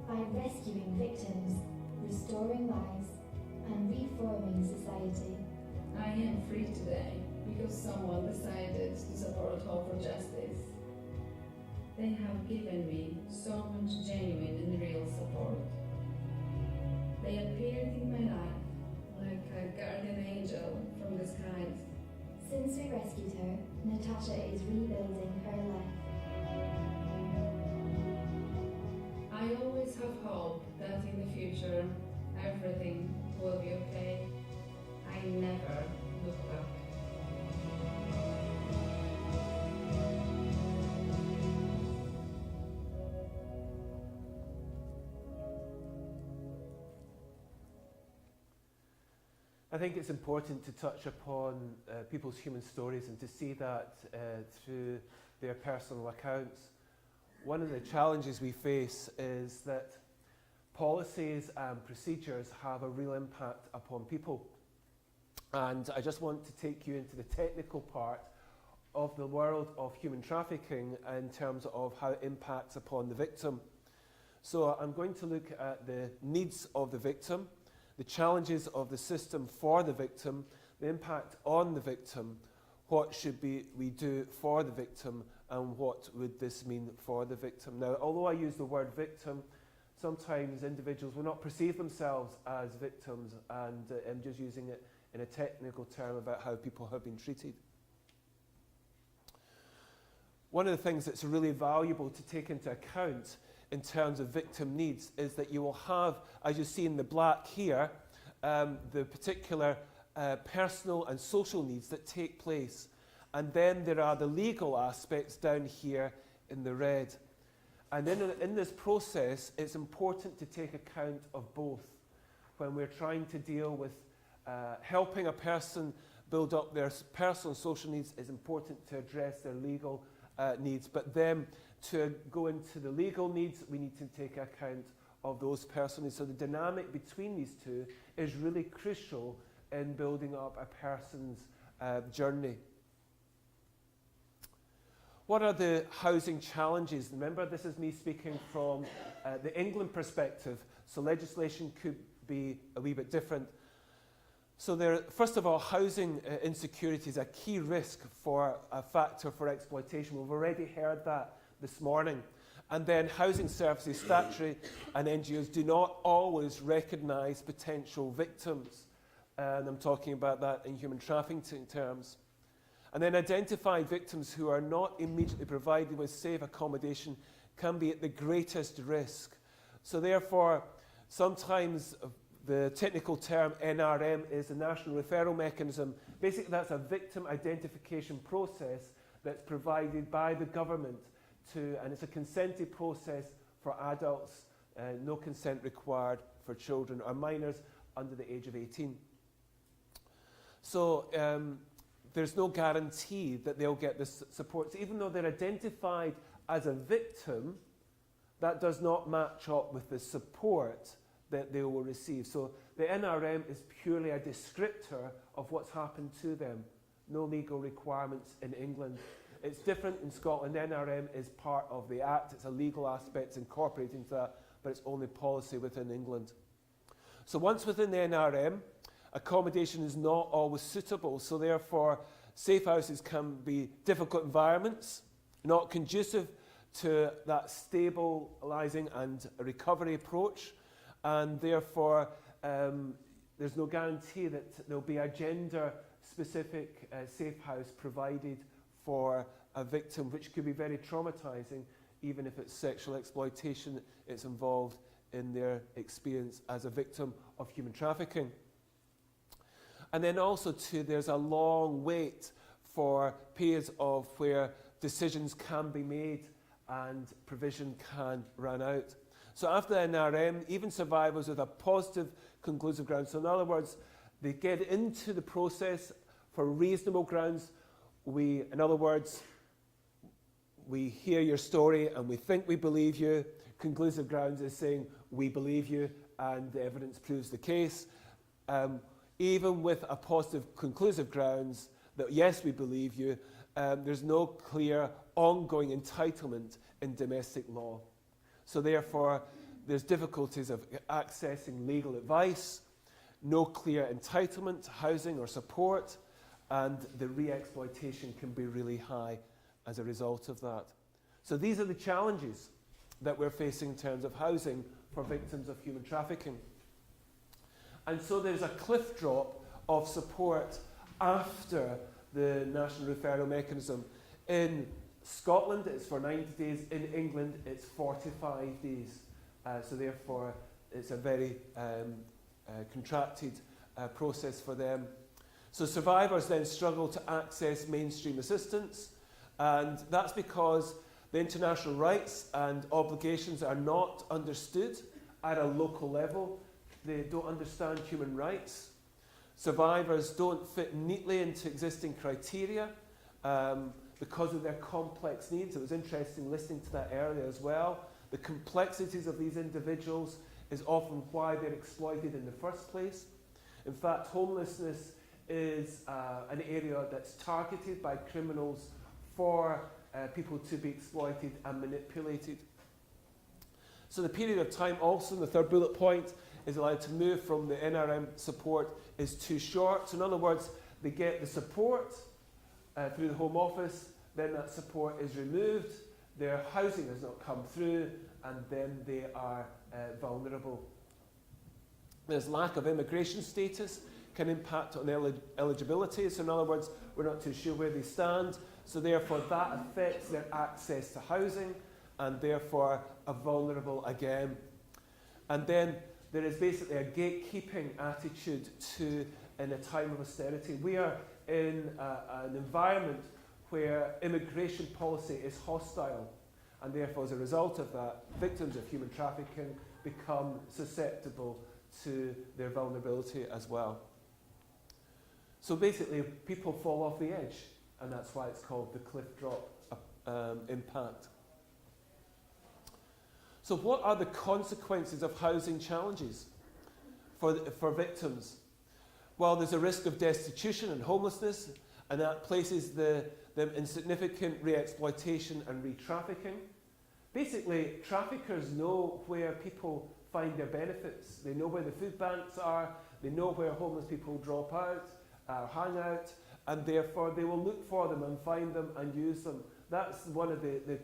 by rescuing victims, restoring lives, and reforming society. I am free today because someone decided to support Hope for Justice. They have given me so much genuine and real support. They appeared in my life like a guardian angel from the skies. Since we rescued her, Natasha is rebuilding her life. I always have hope that in the future everything will be okay. I never look back. I think it's important to touch upon people's human stories and to see that through their personal accounts. One of the challenges we face is that policies and procedures have a real impact upon people. And I just want to take you into the technical part of the world of human trafficking in terms of how it impacts upon the victim. So I'm going to look at the needs of the victim, the challenges of the system for the victim, the impact on the victim, what should we do for the victim, and what would this mean for the victim. Now, although I use the word victim, sometimes individuals will not perceive themselves as victims, and I'm just using it in a technical term about how people have been treated. One of the things that's really valuable to take into account in terms of victim needs is that you will have, as you see in the black here, the particular personal and social needs that take place. And then there are the legal aspects down here in the red. And in this process, it's important to take account of both. When we're trying to deal with helping a person build up their personal and social needs, it's important to address their legal needs. But then to go into the legal needs, we need to take account of those personal needs. So the dynamic between these two is really crucial in building up a person's journey. What are the housing challenges? Remember, this is me speaking from the England perspective, so legislation could be a wee bit different. So first of all, housing insecurity is a key risk for a factor for exploitation. We've already heard that this morning. And then housing services, statutory and NGOs do not always recognise potential victims. And I'm talking about that in human trafficking terms. And then identified victims who are not immediately provided with safe accommodation can be at the greatest risk. So therefore, sometimes the technical term NRM is the National Referral Mechanism. Basically, that's a victim identification process that's provided by the government and it's a consented process for adults, no consent required for children or minors under the age of 18. So there's no guarantee that they'll get this support. So even though they're identified as a victim, that does not match up with the support that they will receive. So the NRM is purely a descriptor of what's happened to them. No legal requirements in England. It's different in Scotland. NRM is part of the Act. It's a legal aspect incorporated into that, but it's only policy within England. So once within the NRM, accommodation is not always suitable. So therefore, safe houses can be difficult environments, not conducive to that stabilising and recovery approach. And therefore, there's no guarantee that there'll be a gender-specific safe house provided for a victim, which could be very traumatising, even if it's sexual exploitation it's involved in their experience as a victim of human trafficking. And then also too, there's a long wait for periods of where decisions can be made and provision can run out. So after the NRM, even survivors with a positive conclusive ground, so in other words, they get into the process for reasonable grounds. In other words, we hear your story and we think we believe you. Conclusive grounds is saying we believe you and the evidence proves the case. Even with a positive conclusive grounds that yes, we believe you, there's no clear ongoing entitlement in domestic law. So therefore, there's difficulties of accessing legal advice, no clear entitlement to housing or support, and the re-exploitation can be really high as a result of that. So these are the challenges that we're facing in terms of housing for victims of human trafficking. And so there's a cliff drop of support after the National Referral Mechanism. In Scotland, it's for 90 days. In England, it's 45 days. So therefore, it's a very contracted process for them. So survivors then struggle to access mainstream assistance, and that's because the international rights and obligations are not understood at a local level. They don't understand human rights. Survivors don't fit neatly into existing criteria because of their complex needs. It was interesting listening to that earlier as well. The complexities of these individuals is often why they're exploited in the first place. In fact, homelessness is an area that's targeted by criminals for people to be exploited and manipulated. So the period of time also in the third bullet point is allowed to move from the NRM support is too short. So in other words, they get the support through the Home Office, then that support is removed, their housing has not come through, and then they are vulnerable. There's lack of immigration status can impact on eligibility. So in other words, we're not too sure where they stand. So therefore that affects their access to housing and therefore are vulnerable again. And then there is basically a gatekeeping attitude to in a time of austerity. We are in an environment where immigration policy is hostile, and therefore as a result of that, victims of human trafficking become susceptible to their vulnerability as well. So basically people fall off the edge, and that's why it's called the cliff drop impact. So what are the consequences of housing challenges for victims? Well, there's a risk of destitution and homelessness, and that places them in significant re-exploitation and re-trafficking. Basically, traffickers know where people find their benefits. They know where the food banks are, they know where homeless people drop out, hang out, and therefore they will look for them and find them and use them. That's one of the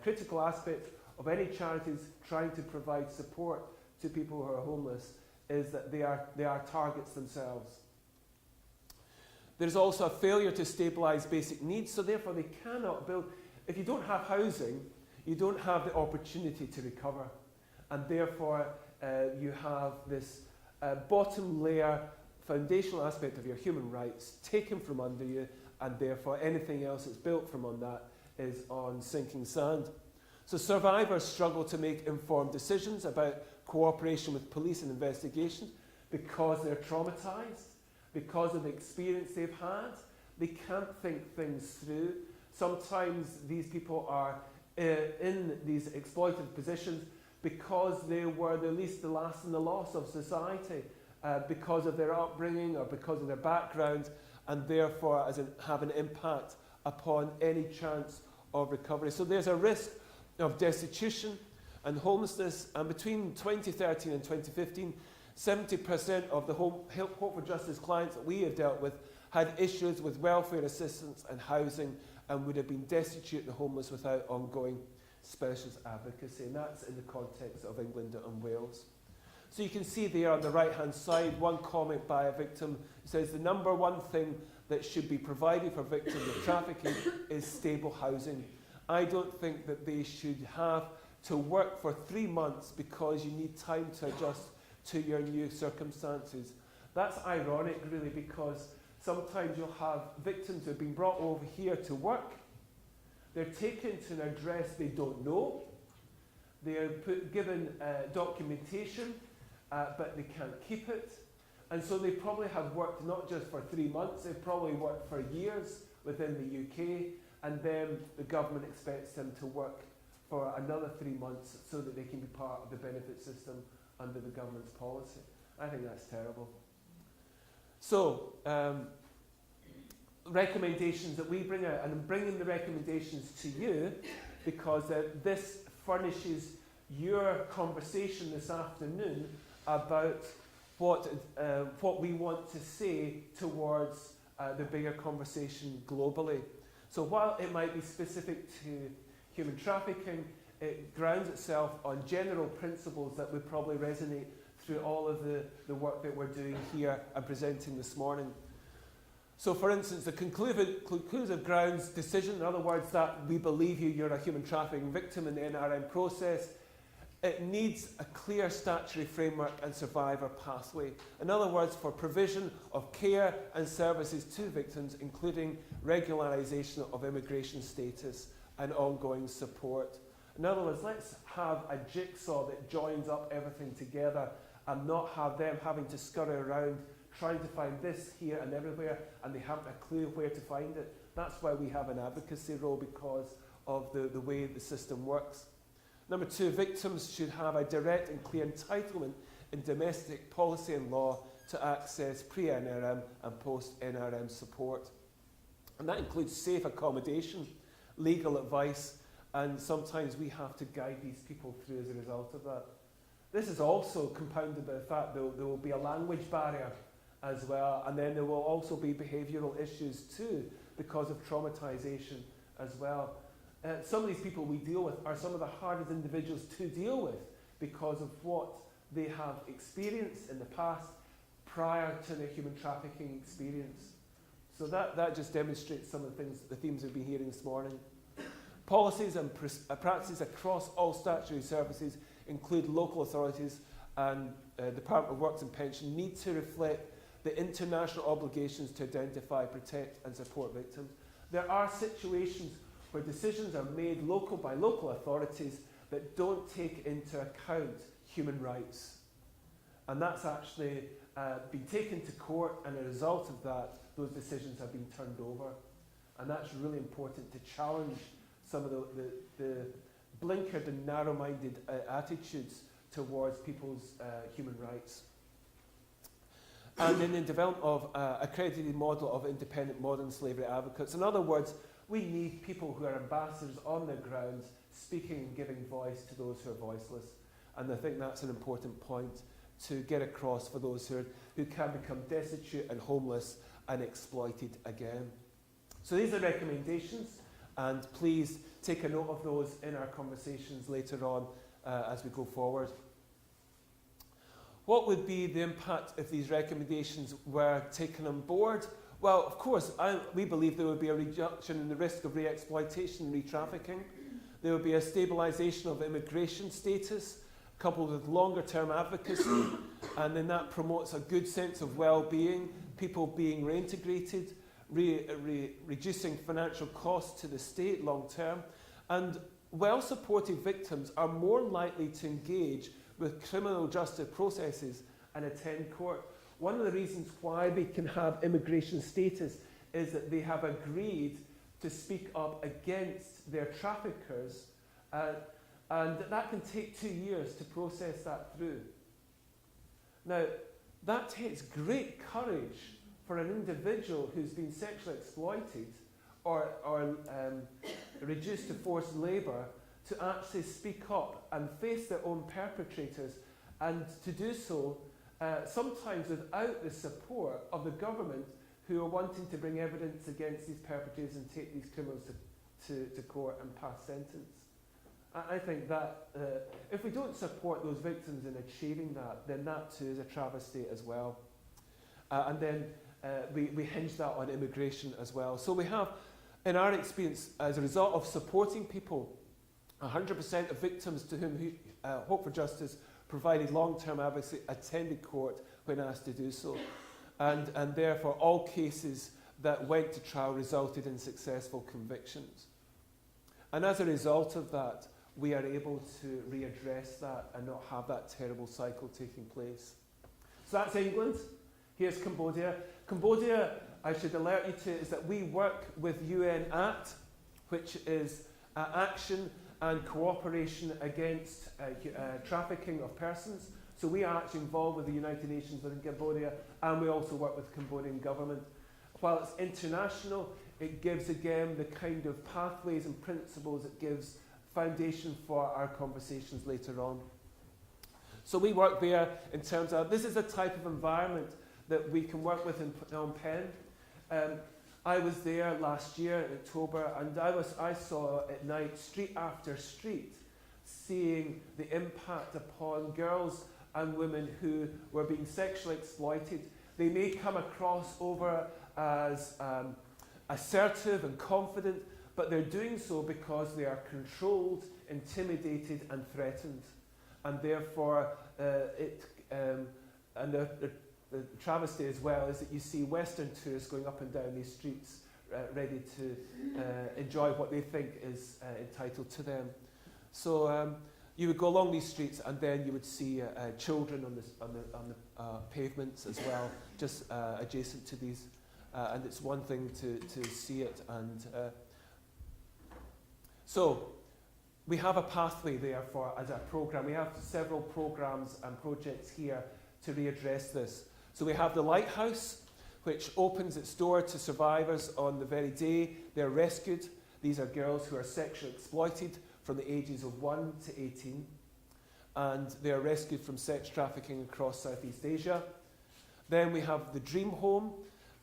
critical aspects of any charities trying to provide support to people who are homeless, is that they are targets themselves. There's also a failure to stabilise basic needs, so therefore they cannot build. If you don't have housing, you don't have the opportunity to recover, and therefore you have this bottom layer foundational aspect of your human rights taken from under you, and therefore anything else that's built from on that is on sinking sand. So survivors struggle to make informed decisions about cooperation with police and investigations because they're traumatised, because of the experience they've had. They can't think things through. Sometimes these people are in these exploitative positions because they were the last in the loss of society, because of their upbringing or because of their background, and therefore have an impact upon any chance of recovery. So there's a risk of destitution and homelessness, and between 2013 and 2015, 70% of the Hope for Justice clients that we have dealt with had issues with welfare assistance and housing, and would have been destitute and homeless without ongoing specialist advocacy, and that's in the context of England and Wales. So you can see there on the right-hand side, one comment by a victim who says the number one thing that should be provided for victims of trafficking is stable housing. I don't think that they should have to work for 3 months because you need time to adjust to your new circumstances. That's ironic, really, because sometimes you'll have victims who have been brought over here to work. They're taken to an address they don't know. They are given documentation, but they can't keep it. And so they probably have worked not just for 3 months, they've probably worked for years within the UK, and then the government expects them to work for another 3 months so that they can be part of the benefit system under the government's policy. I think that's terrible. So, recommendations that we bring out, and I'm bringing the recommendations to you because this furnishes your conversation this afternoon about what we want to say towards the bigger conversation globally. So while it might be specific to human trafficking, it grounds itself on general principles that would probably resonate through all of the work that we're doing here and presenting this morning. So for instance, the conclusive grounds decision, in other words, that we believe you're a human trafficking victim in the NRM process, it needs a clear statutory framework and survivor pathway. In other words, for provision of care and services to victims, including regularisation of immigration status and ongoing support. In other words, let's have a jigsaw that joins up everything together and not have them having to scurry around trying to find this here and everywhere, and they haven't a clue where to find it. That's why we have an advocacy role, because of the way the system works. Number 2, victims should have a direct and clear entitlement in domestic policy and law to access pre-NRM and post-NRM support. And that includes safe accommodation, legal advice, and sometimes we have to guide these people through as a result of that. This is also compounded by the fact that there will be a language barrier as well, and then there will also be behavioural issues too because of traumatisation as well. Some of these people we deal with are some of the hardest individuals to deal with because of what they have experienced in the past prior to their human trafficking experience. So that just demonstrates some of the themes we've been hearing this morning. Policies and practices across all statutory services, include local authorities and Department of Works and Pension, need to reflect the international obligations to identify, protect and support victims. There are situations where decisions are made by local authorities that don't take into account human rights. And that's actually been taken to court, and as a result of that, those decisions have been turned over. And that's really important to challenge some of the blinkered and narrow-minded attitudes towards people's human rights. And in the development of accredited model of independent modern slavery advocates. In other words, we need people who are ambassadors on the ground, speaking and giving voice to those who are voiceless. And I think that's an important point to get across for those who can become destitute and homeless and exploited again. So these are recommendations, and please take a note of those in our conversations later on as we go forward. What would be the impact if these recommendations were taken on board? Well, of course, we believe there would be a reduction in the risk of re-exploitation and re-trafficking. There would be a stabilisation of immigration status, coupled with longer-term advocacy, and then that promotes a good sense of well-being, people being reintegrated, reducing financial costs to the state long-term, and well-supported victims are more likely to engage with criminal justice processes and attend court. One of the reasons why they can have immigration status is that they have agreed to speak up against their traffickers, and that can take 2 years to process that through. Now, that takes great courage for an individual who's been sexually exploited or reduced to forced labour to actually speak up and face their own perpetrators, and to do so sometimes without the support of the government, who are wanting to bring evidence against these perpetrators and take these criminals to court and pass sentence. I think that if we don't support those victims in achieving that, then that too is a travesty as well. And then we hinge that on immigration as well. So we have, in our experience, as a result of supporting people, 100% of victims to whom Hope for Justice provided long-term advocacy attended court when asked to do so. And therefore, all cases that went to trial resulted in successful convictions. And as a result of that, we are able to readdress that and not have that terrible cycle taking place. So that's England. Here's Cambodia. Cambodia, I should alert you to, is that we work with UN ACT, which is action and cooperation against trafficking of persons. So we are actually involved with the United Nations within Cambodia, and we also work with the Cambodian government. While it's international, it gives again the kind of pathways and principles it gives foundation for our conversations later on. So we work there in terms of, this is a type of environment that we can work with in Phnom Penh. I was there last year in October, and I saw at night, street after street, seeing the impact upon girls and women who were being sexually exploited. They may come across over as assertive and confident, but they're doing so because they are controlled, intimidated and threatened. And therefore, the travesty as well is that you see Western tourists going up and down these streets ready to enjoy what they think is entitled to them. So you would go along these streets, and then you would see children on the pavements as well, just adjacent to these. And it's one thing to see it. And so we have a pathway there for as a programme. We have several programmes and projects here to readdress this. So we have the Lighthouse, which opens its door to survivors on the very day they're rescued. These are girls who are sexually exploited from the ages of 1 to 18, and they are rescued from sex trafficking across Southeast Asia. Then we have the Dream Home,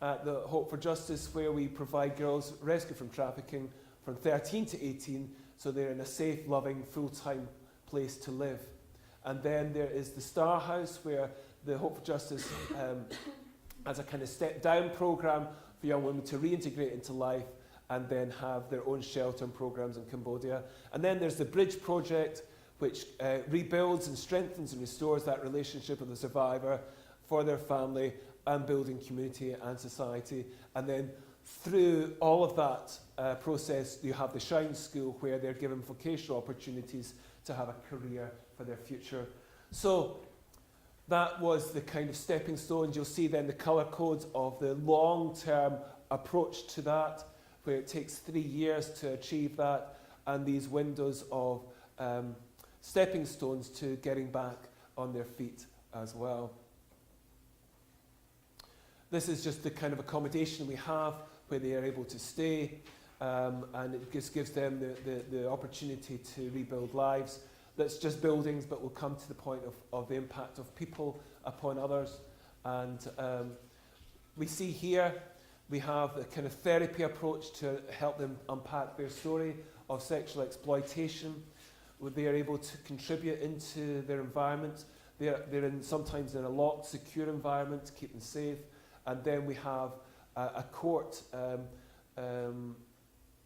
the Hope for Justice, where we provide girls rescued from trafficking from 13 to 18, so they're in a safe, loving, full-time place to live. And then there is the Star House, where the Hope for Justice has a kind of step down programme for young women to reintegrate into life and then have their own shelter and programmes in Cambodia. And then there's the Bridge Project, which rebuilds and strengthens and restores that relationship with the survivor for their family and building community and society. And then through all of that process, you have the Shine School, where they're given vocational opportunities to have a career for their future. So that was the kind of stepping stones. You'll see then the colour codes of the long-term approach to that, where it takes 3 years to achieve that, and these windows of stepping stones to getting back on their feet as well. This is just the kind of accommodation we have where they are able to stay, and it just gives them the opportunity to rebuild lives. That's just buildings, but we'll come to the point of the impact of people upon others. And we see here, we have a kind of therapy approach to help them unpack their story of sexual exploitation. They are able to contribute into their environment. They're sometimes in a locked, secure environment to keep them safe. And then we have a court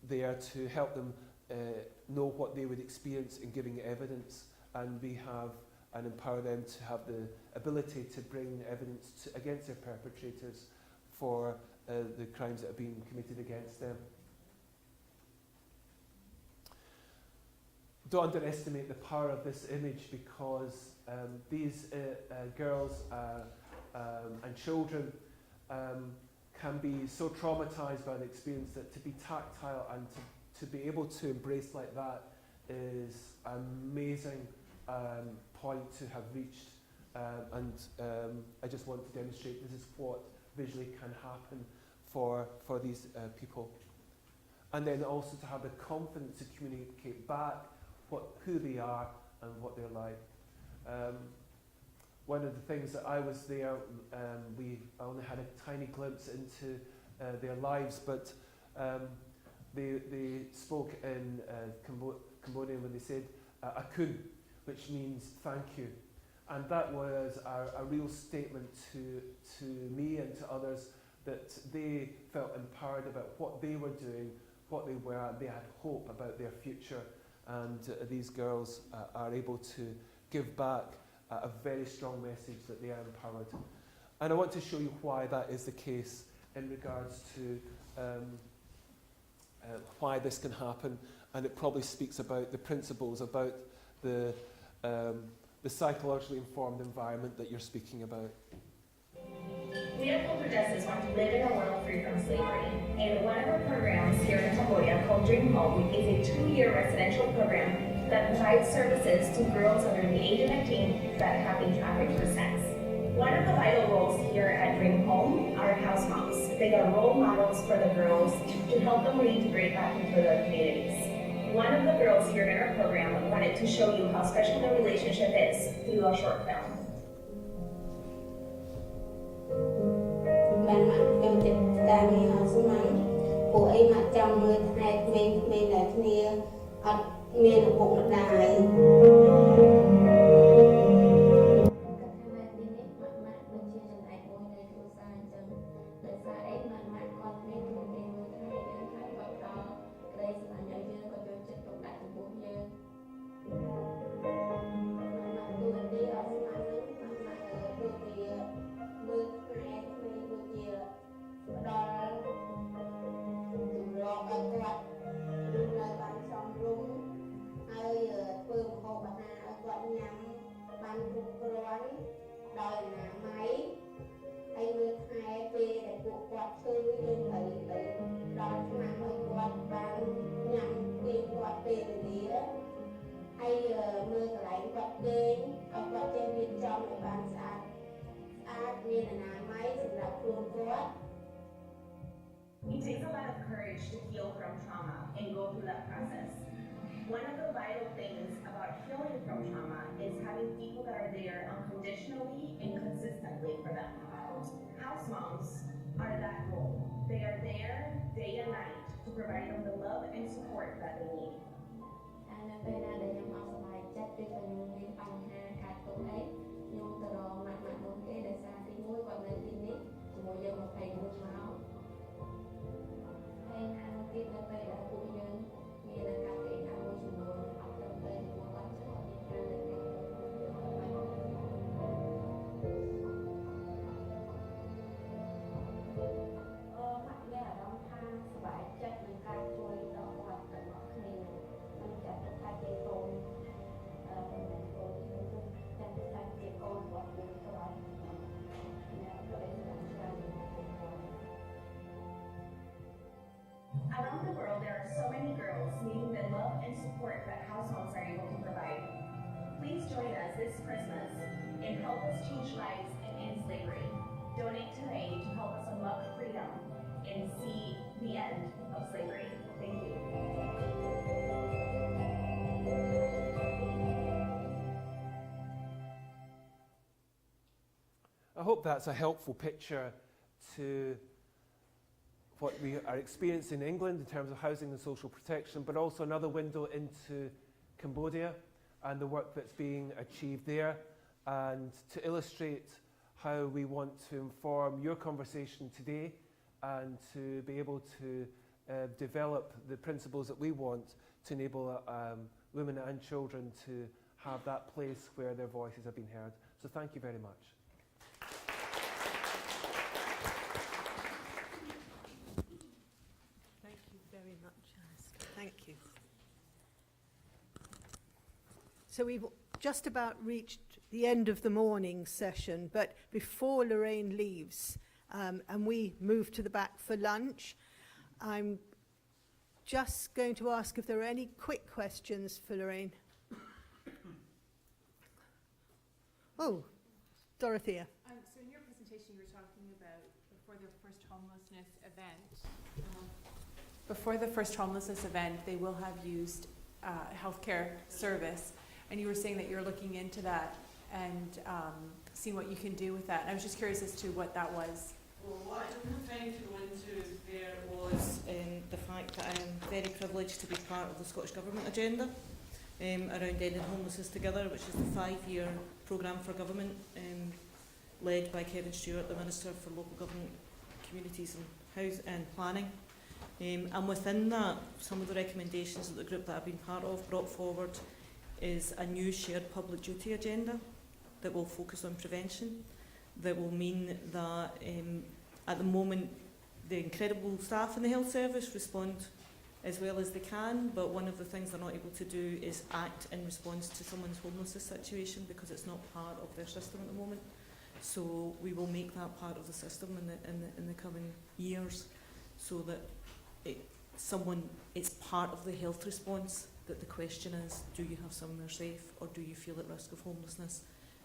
there to help them know what they would experience in giving evidence, and we have and empower them to have the ability to bring evidence against their perpetrators for the crimes that have been committed against them. Don't underestimate the power of this image, because these girls and children can be so traumatized by the experience that to be tactile and to be able to embrace like that is an amazing point to have reached. I just want to demonstrate this is what visually can happen for these people. And then also to have the confidence to communicate back who they are and what they're like. One of the things that I was there, I only had a tiny glimpse into their lives, but they spoke in Cambodian when they said akun, which means thank you. And that was a real statement to me and to others that they felt empowered about what they were doing, what they were, and they had hope about their future. And these girls are able to give back a very strong message that they are empowered. And I want to show you why that is the case in regards to why this can happen, and it probably speaks about the principles, about the psychologically informed environment that you're speaking about. We at Hope for Justice want to live in a world free from slavery, and one of our programs here in Cambodia called Dream Home is a 2-year residential program that provides services to girls under the age of 19 that have been trafficked for sex. One of the vital roles here at Dream Home are house moms. They are role models for the girls to help them reintegrate back into their communities. One of the girls here in our program wanted to show you how special their relationship is through a short film. It takes a lot of courage to heal from trauma and go through that process. One of the vital things about healing from trauma is having people that are there unconditionally and consistently for them. House moms are that role. They are there day and night to provide them the love and support that they need. អីខ្ញុំទៅរកម៉ាក់មុនគេដែលសារទី1គាត់នៅទីនេះជាមួយយើង20នាក់មកហើយខាងទៀតនៅពេលដែលពួកយើងមានការកេងខាងមួយចំនួនអត់ត្រឹមត្រូវមកគាត់ស្គាល់មានការលើកលែងម៉ាក់មានអារម្មណ៍ថាសប្បាយចិត្តនឹងការជួយដល់គាត់ទាំងអស់គ្នាមិនចាត់ទុកថាជាកូនមិនមែនកូនខ្ញុំចាត់ទុកថាជាកូនរបស់យើងផ្ទាល់អ្នកក៏ได้ស្គាល់ច្រើន Around the world, there are so many girls needing the love and support that households are able to provide. Please join us this Christmas and help us change lives and end slavery. Donate today to help us unlock freedom and see the end of slavery. Thank you. I hope that's a helpful picture to what we are experiencing in England in terms of housing and social protection, but also another window into Cambodia and the work that's being achieved there, and to illustrate how we want to inform your conversation today and to be able to develop the principles that we want to enable women and children to have that place where their voices have been heard. So thank you very much. Thank you very much, Alistair. Thank you. So we've just about reached the end of the morning session, but before Lorraine leaves and we move to the back for lunch, I'm just going to ask if there are any quick questions for Lorraine. Oh, Dorothea. So in your presentation, you were talking about before the first homelessness event. Before the first homelessness event, they will have used healthcare service, and you were saying that you're looking into that and seeing what you can do with that. And I was just curious as to what that was. Well, what I was trying to go into there was the fact that I am very privileged to be part of the Scottish Government agenda around ending homelessness together, which is the 5-year programme for government led by Kevin Stewart, the Minister for Local Government, Communities and Planning. And within that, some of the recommendations that the group that I've been part of brought forward is a new shared public duty agenda that will focus on prevention, that will mean that at the moment the incredible staff in the health service respond as well as they can, but one of the things they're not able to do is act in response to someone's homelessness situation because it's not part of their system at the moment. So we will make that part of the system in the coming years, so that it's part of the health response, that the question is, do you have somewhere safe or do you feel at risk of homelessness?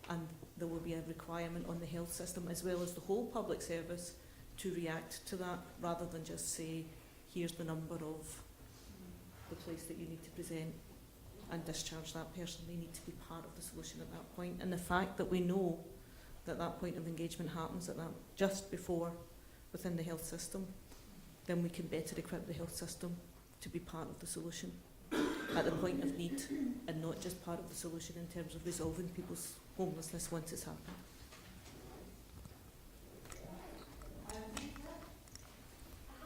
And there will be a requirement on the health system as well as the whole public service to react to that, rather than just say, here's the number of the place that you need to present and discharge that person. They need to be part of the solution at that point. And the fact that we know that that point of engagement happens at that just before within the health system, then we can better equip the health system to be part of the solution at the point of need, and not just part of the solution in terms of resolving people's homelessness once it's happened.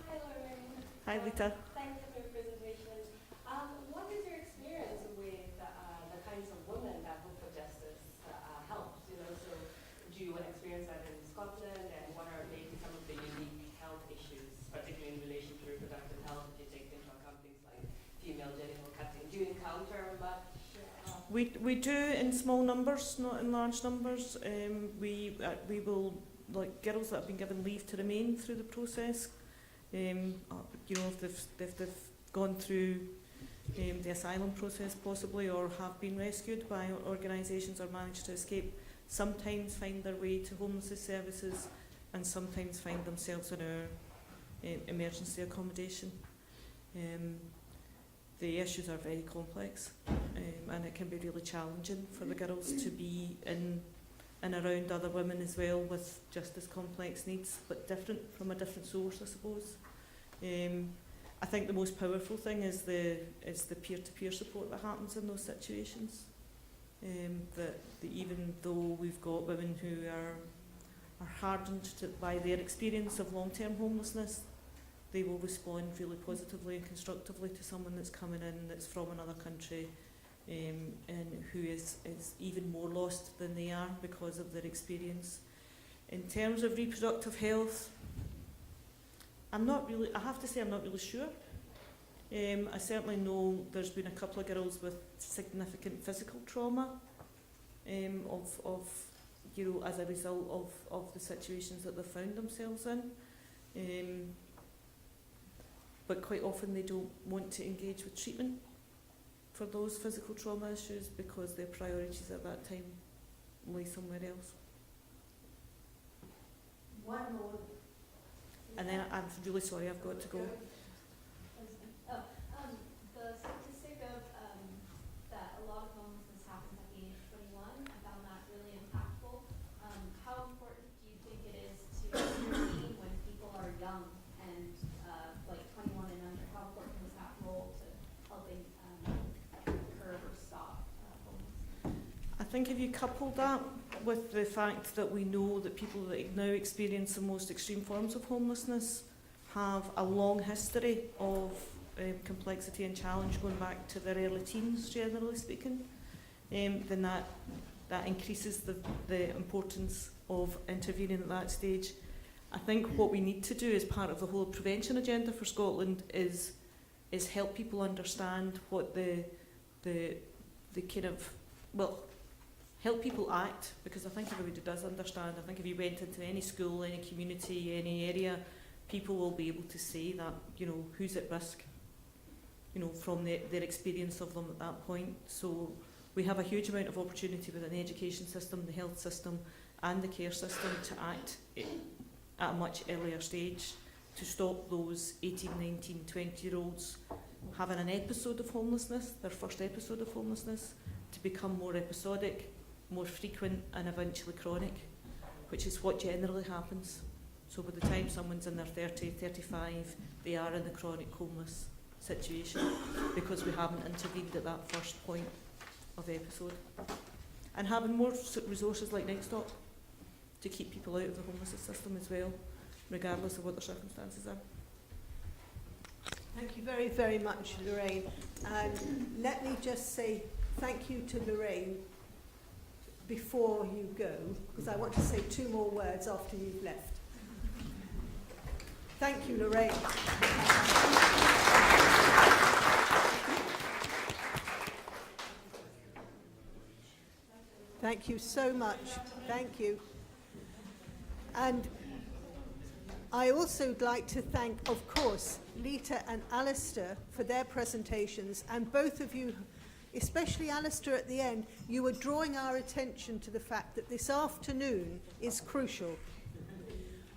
Hi, Lorraine. Hi, Rita. Thank you for your presentation. What is your experience with the kinds of women that hope for justice helps? So do you experience that in Scotland, and what are maybe some of the unique health issues, particularly in relation to reproductive health, if you take into account things like female genital cutting? Do you encounter much? We do in small numbers, not in large numbers. We will, like girls that have been given leave to remain through the process, if they've gone through the asylum process possibly, or have been rescued by organisations or managed to escape, sometimes find their way to homelessness services and sometimes find themselves in our emergency accommodation. The issues are very complex, and it can be really challenging for the girls to be in and around other women as well with just as complex needs, but different, from a different source, I suppose. I think the most powerful thing is the peer-to-peer support that happens in those situations. that even though we've got women who are hardened by their experience of long-term homelessness, they will respond really positively and constructively to someone that's coming in that's from another country, and who is even more lost than they are because of their experience. In terms of reproductive health, I have to say I'm not really sure. I certainly know there's been a couple of girls with significant physical trauma as a result of the situations that they've found themselves in. But quite often they don't want to engage with treatment for those physical trauma issues because their priorities at that time lay somewhere else. One more. And then I'm really sorry, I've got to go. The statistic of that a lot of homelessness happens at the age of 21, I found that really impactful. How important do you think it is to intervene when people are young and like 21 and under? How important is that role to helping curb or stop homelessness? I think if you couple that with the fact that we know that people that now experience the most extreme forms of homelessness have a long history of complexity and challenge going back to their early teens, generally speaking, then that increases the importance of intervening at that stage. I think what we need to do as part of the whole prevention agenda for Scotland is help people understand what the kind of, well, help people act, because I think everybody does understand. I think if you went into any school, any community, any area, people will be able to say that, who's at risk, from their experience of them at that point. So we have a huge amount of opportunity within the education system, the health system and the care system to act at a much earlier stage to stop those 18, 19, 20-year-olds having an episode of homelessness, their first episode of homelessness, to become more episodic, more frequent and eventually chronic, which is what generally happens. So by the time someone's in their 30, 35, they are in the chronic homeless situation because we haven't intervened at that first point of episode. And having more resources like Night Stop to keep people out of the homelessness system as well, regardless of what their circumstances are. Thank you very, very much, Lorraine. And let me just say thank you to Lorraine before you go, because I want to say 2 more words after you've left. Thank you, Lorraine. Thank you so much. Thank you. And I also would like to thank, of course, Lita and Alistair for their presentations, and both of you, especially Alistair at the end, you were drawing our attention to the fact that this afternoon is crucial.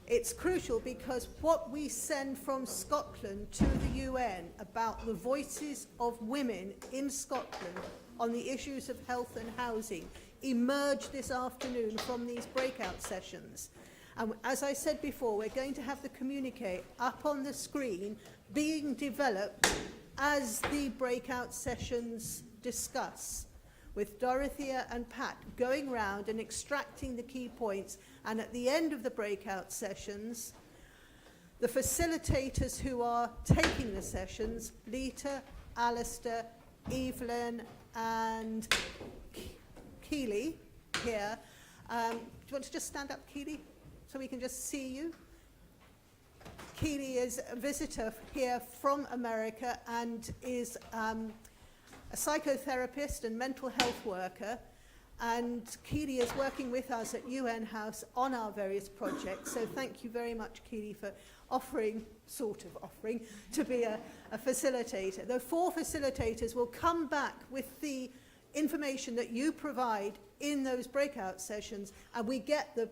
It's crucial because what we send from Scotland to the UN about the voices of women in Scotland on the issues of health and housing emerged this afternoon from these breakout sessions. And as I said before, we're going to have the communique up on the screen being developed as the breakout sessions discuss, with Dorothea and Pat going round and extracting the key points. And at the end of the breakout sessions, the facilitators who are taking the sessions, Lita, Alistair, Evelyn and Keely here. Do you want to just stand up, Keely, so we can just see you? Keely is a visitor here from America and is a psychotherapist and mental health worker. And Keely is working with us at UN House on our various projects. So thank you very much, Keely, for offering to be a facilitator. The 4 facilitators will come back with the information that you provide in those breakout sessions, and we get the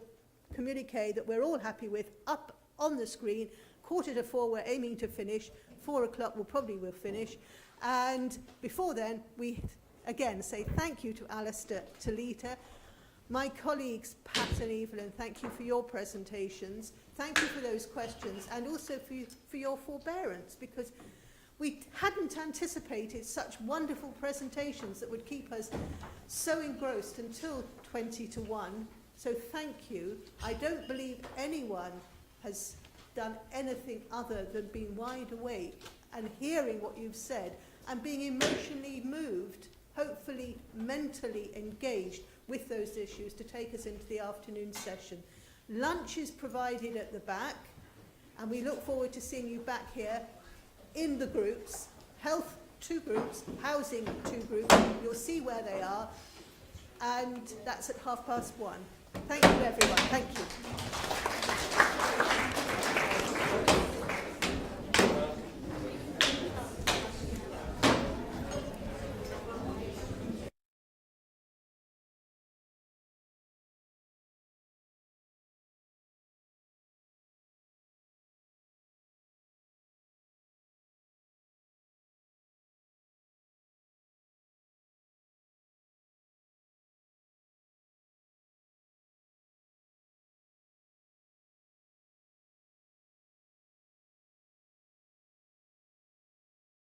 communique that we're all happy with up on the screen. 3:45 we're aiming to finish. 4 o'clock we'll finish. And before then, we again say thank you to Alistair, to Lita, my colleagues Pat and Evelyn, thank you for your presentations. Thank you for those questions, and also for your forbearance, because We hadn't anticipated such wonderful presentations that would keep us so engrossed until 20 to 1. So thank you. I don't believe anyone has done anything other than being wide awake and hearing what you've said and being emotionally moved, hopefully mentally engaged with those issues to take us into the afternoon session. Lunch is provided at the back, and we look forward to seeing you back here in the groups. Health 2 groups, housing 2 groups. You'll see where they are, and that's at 1:30. Thank you, everyone.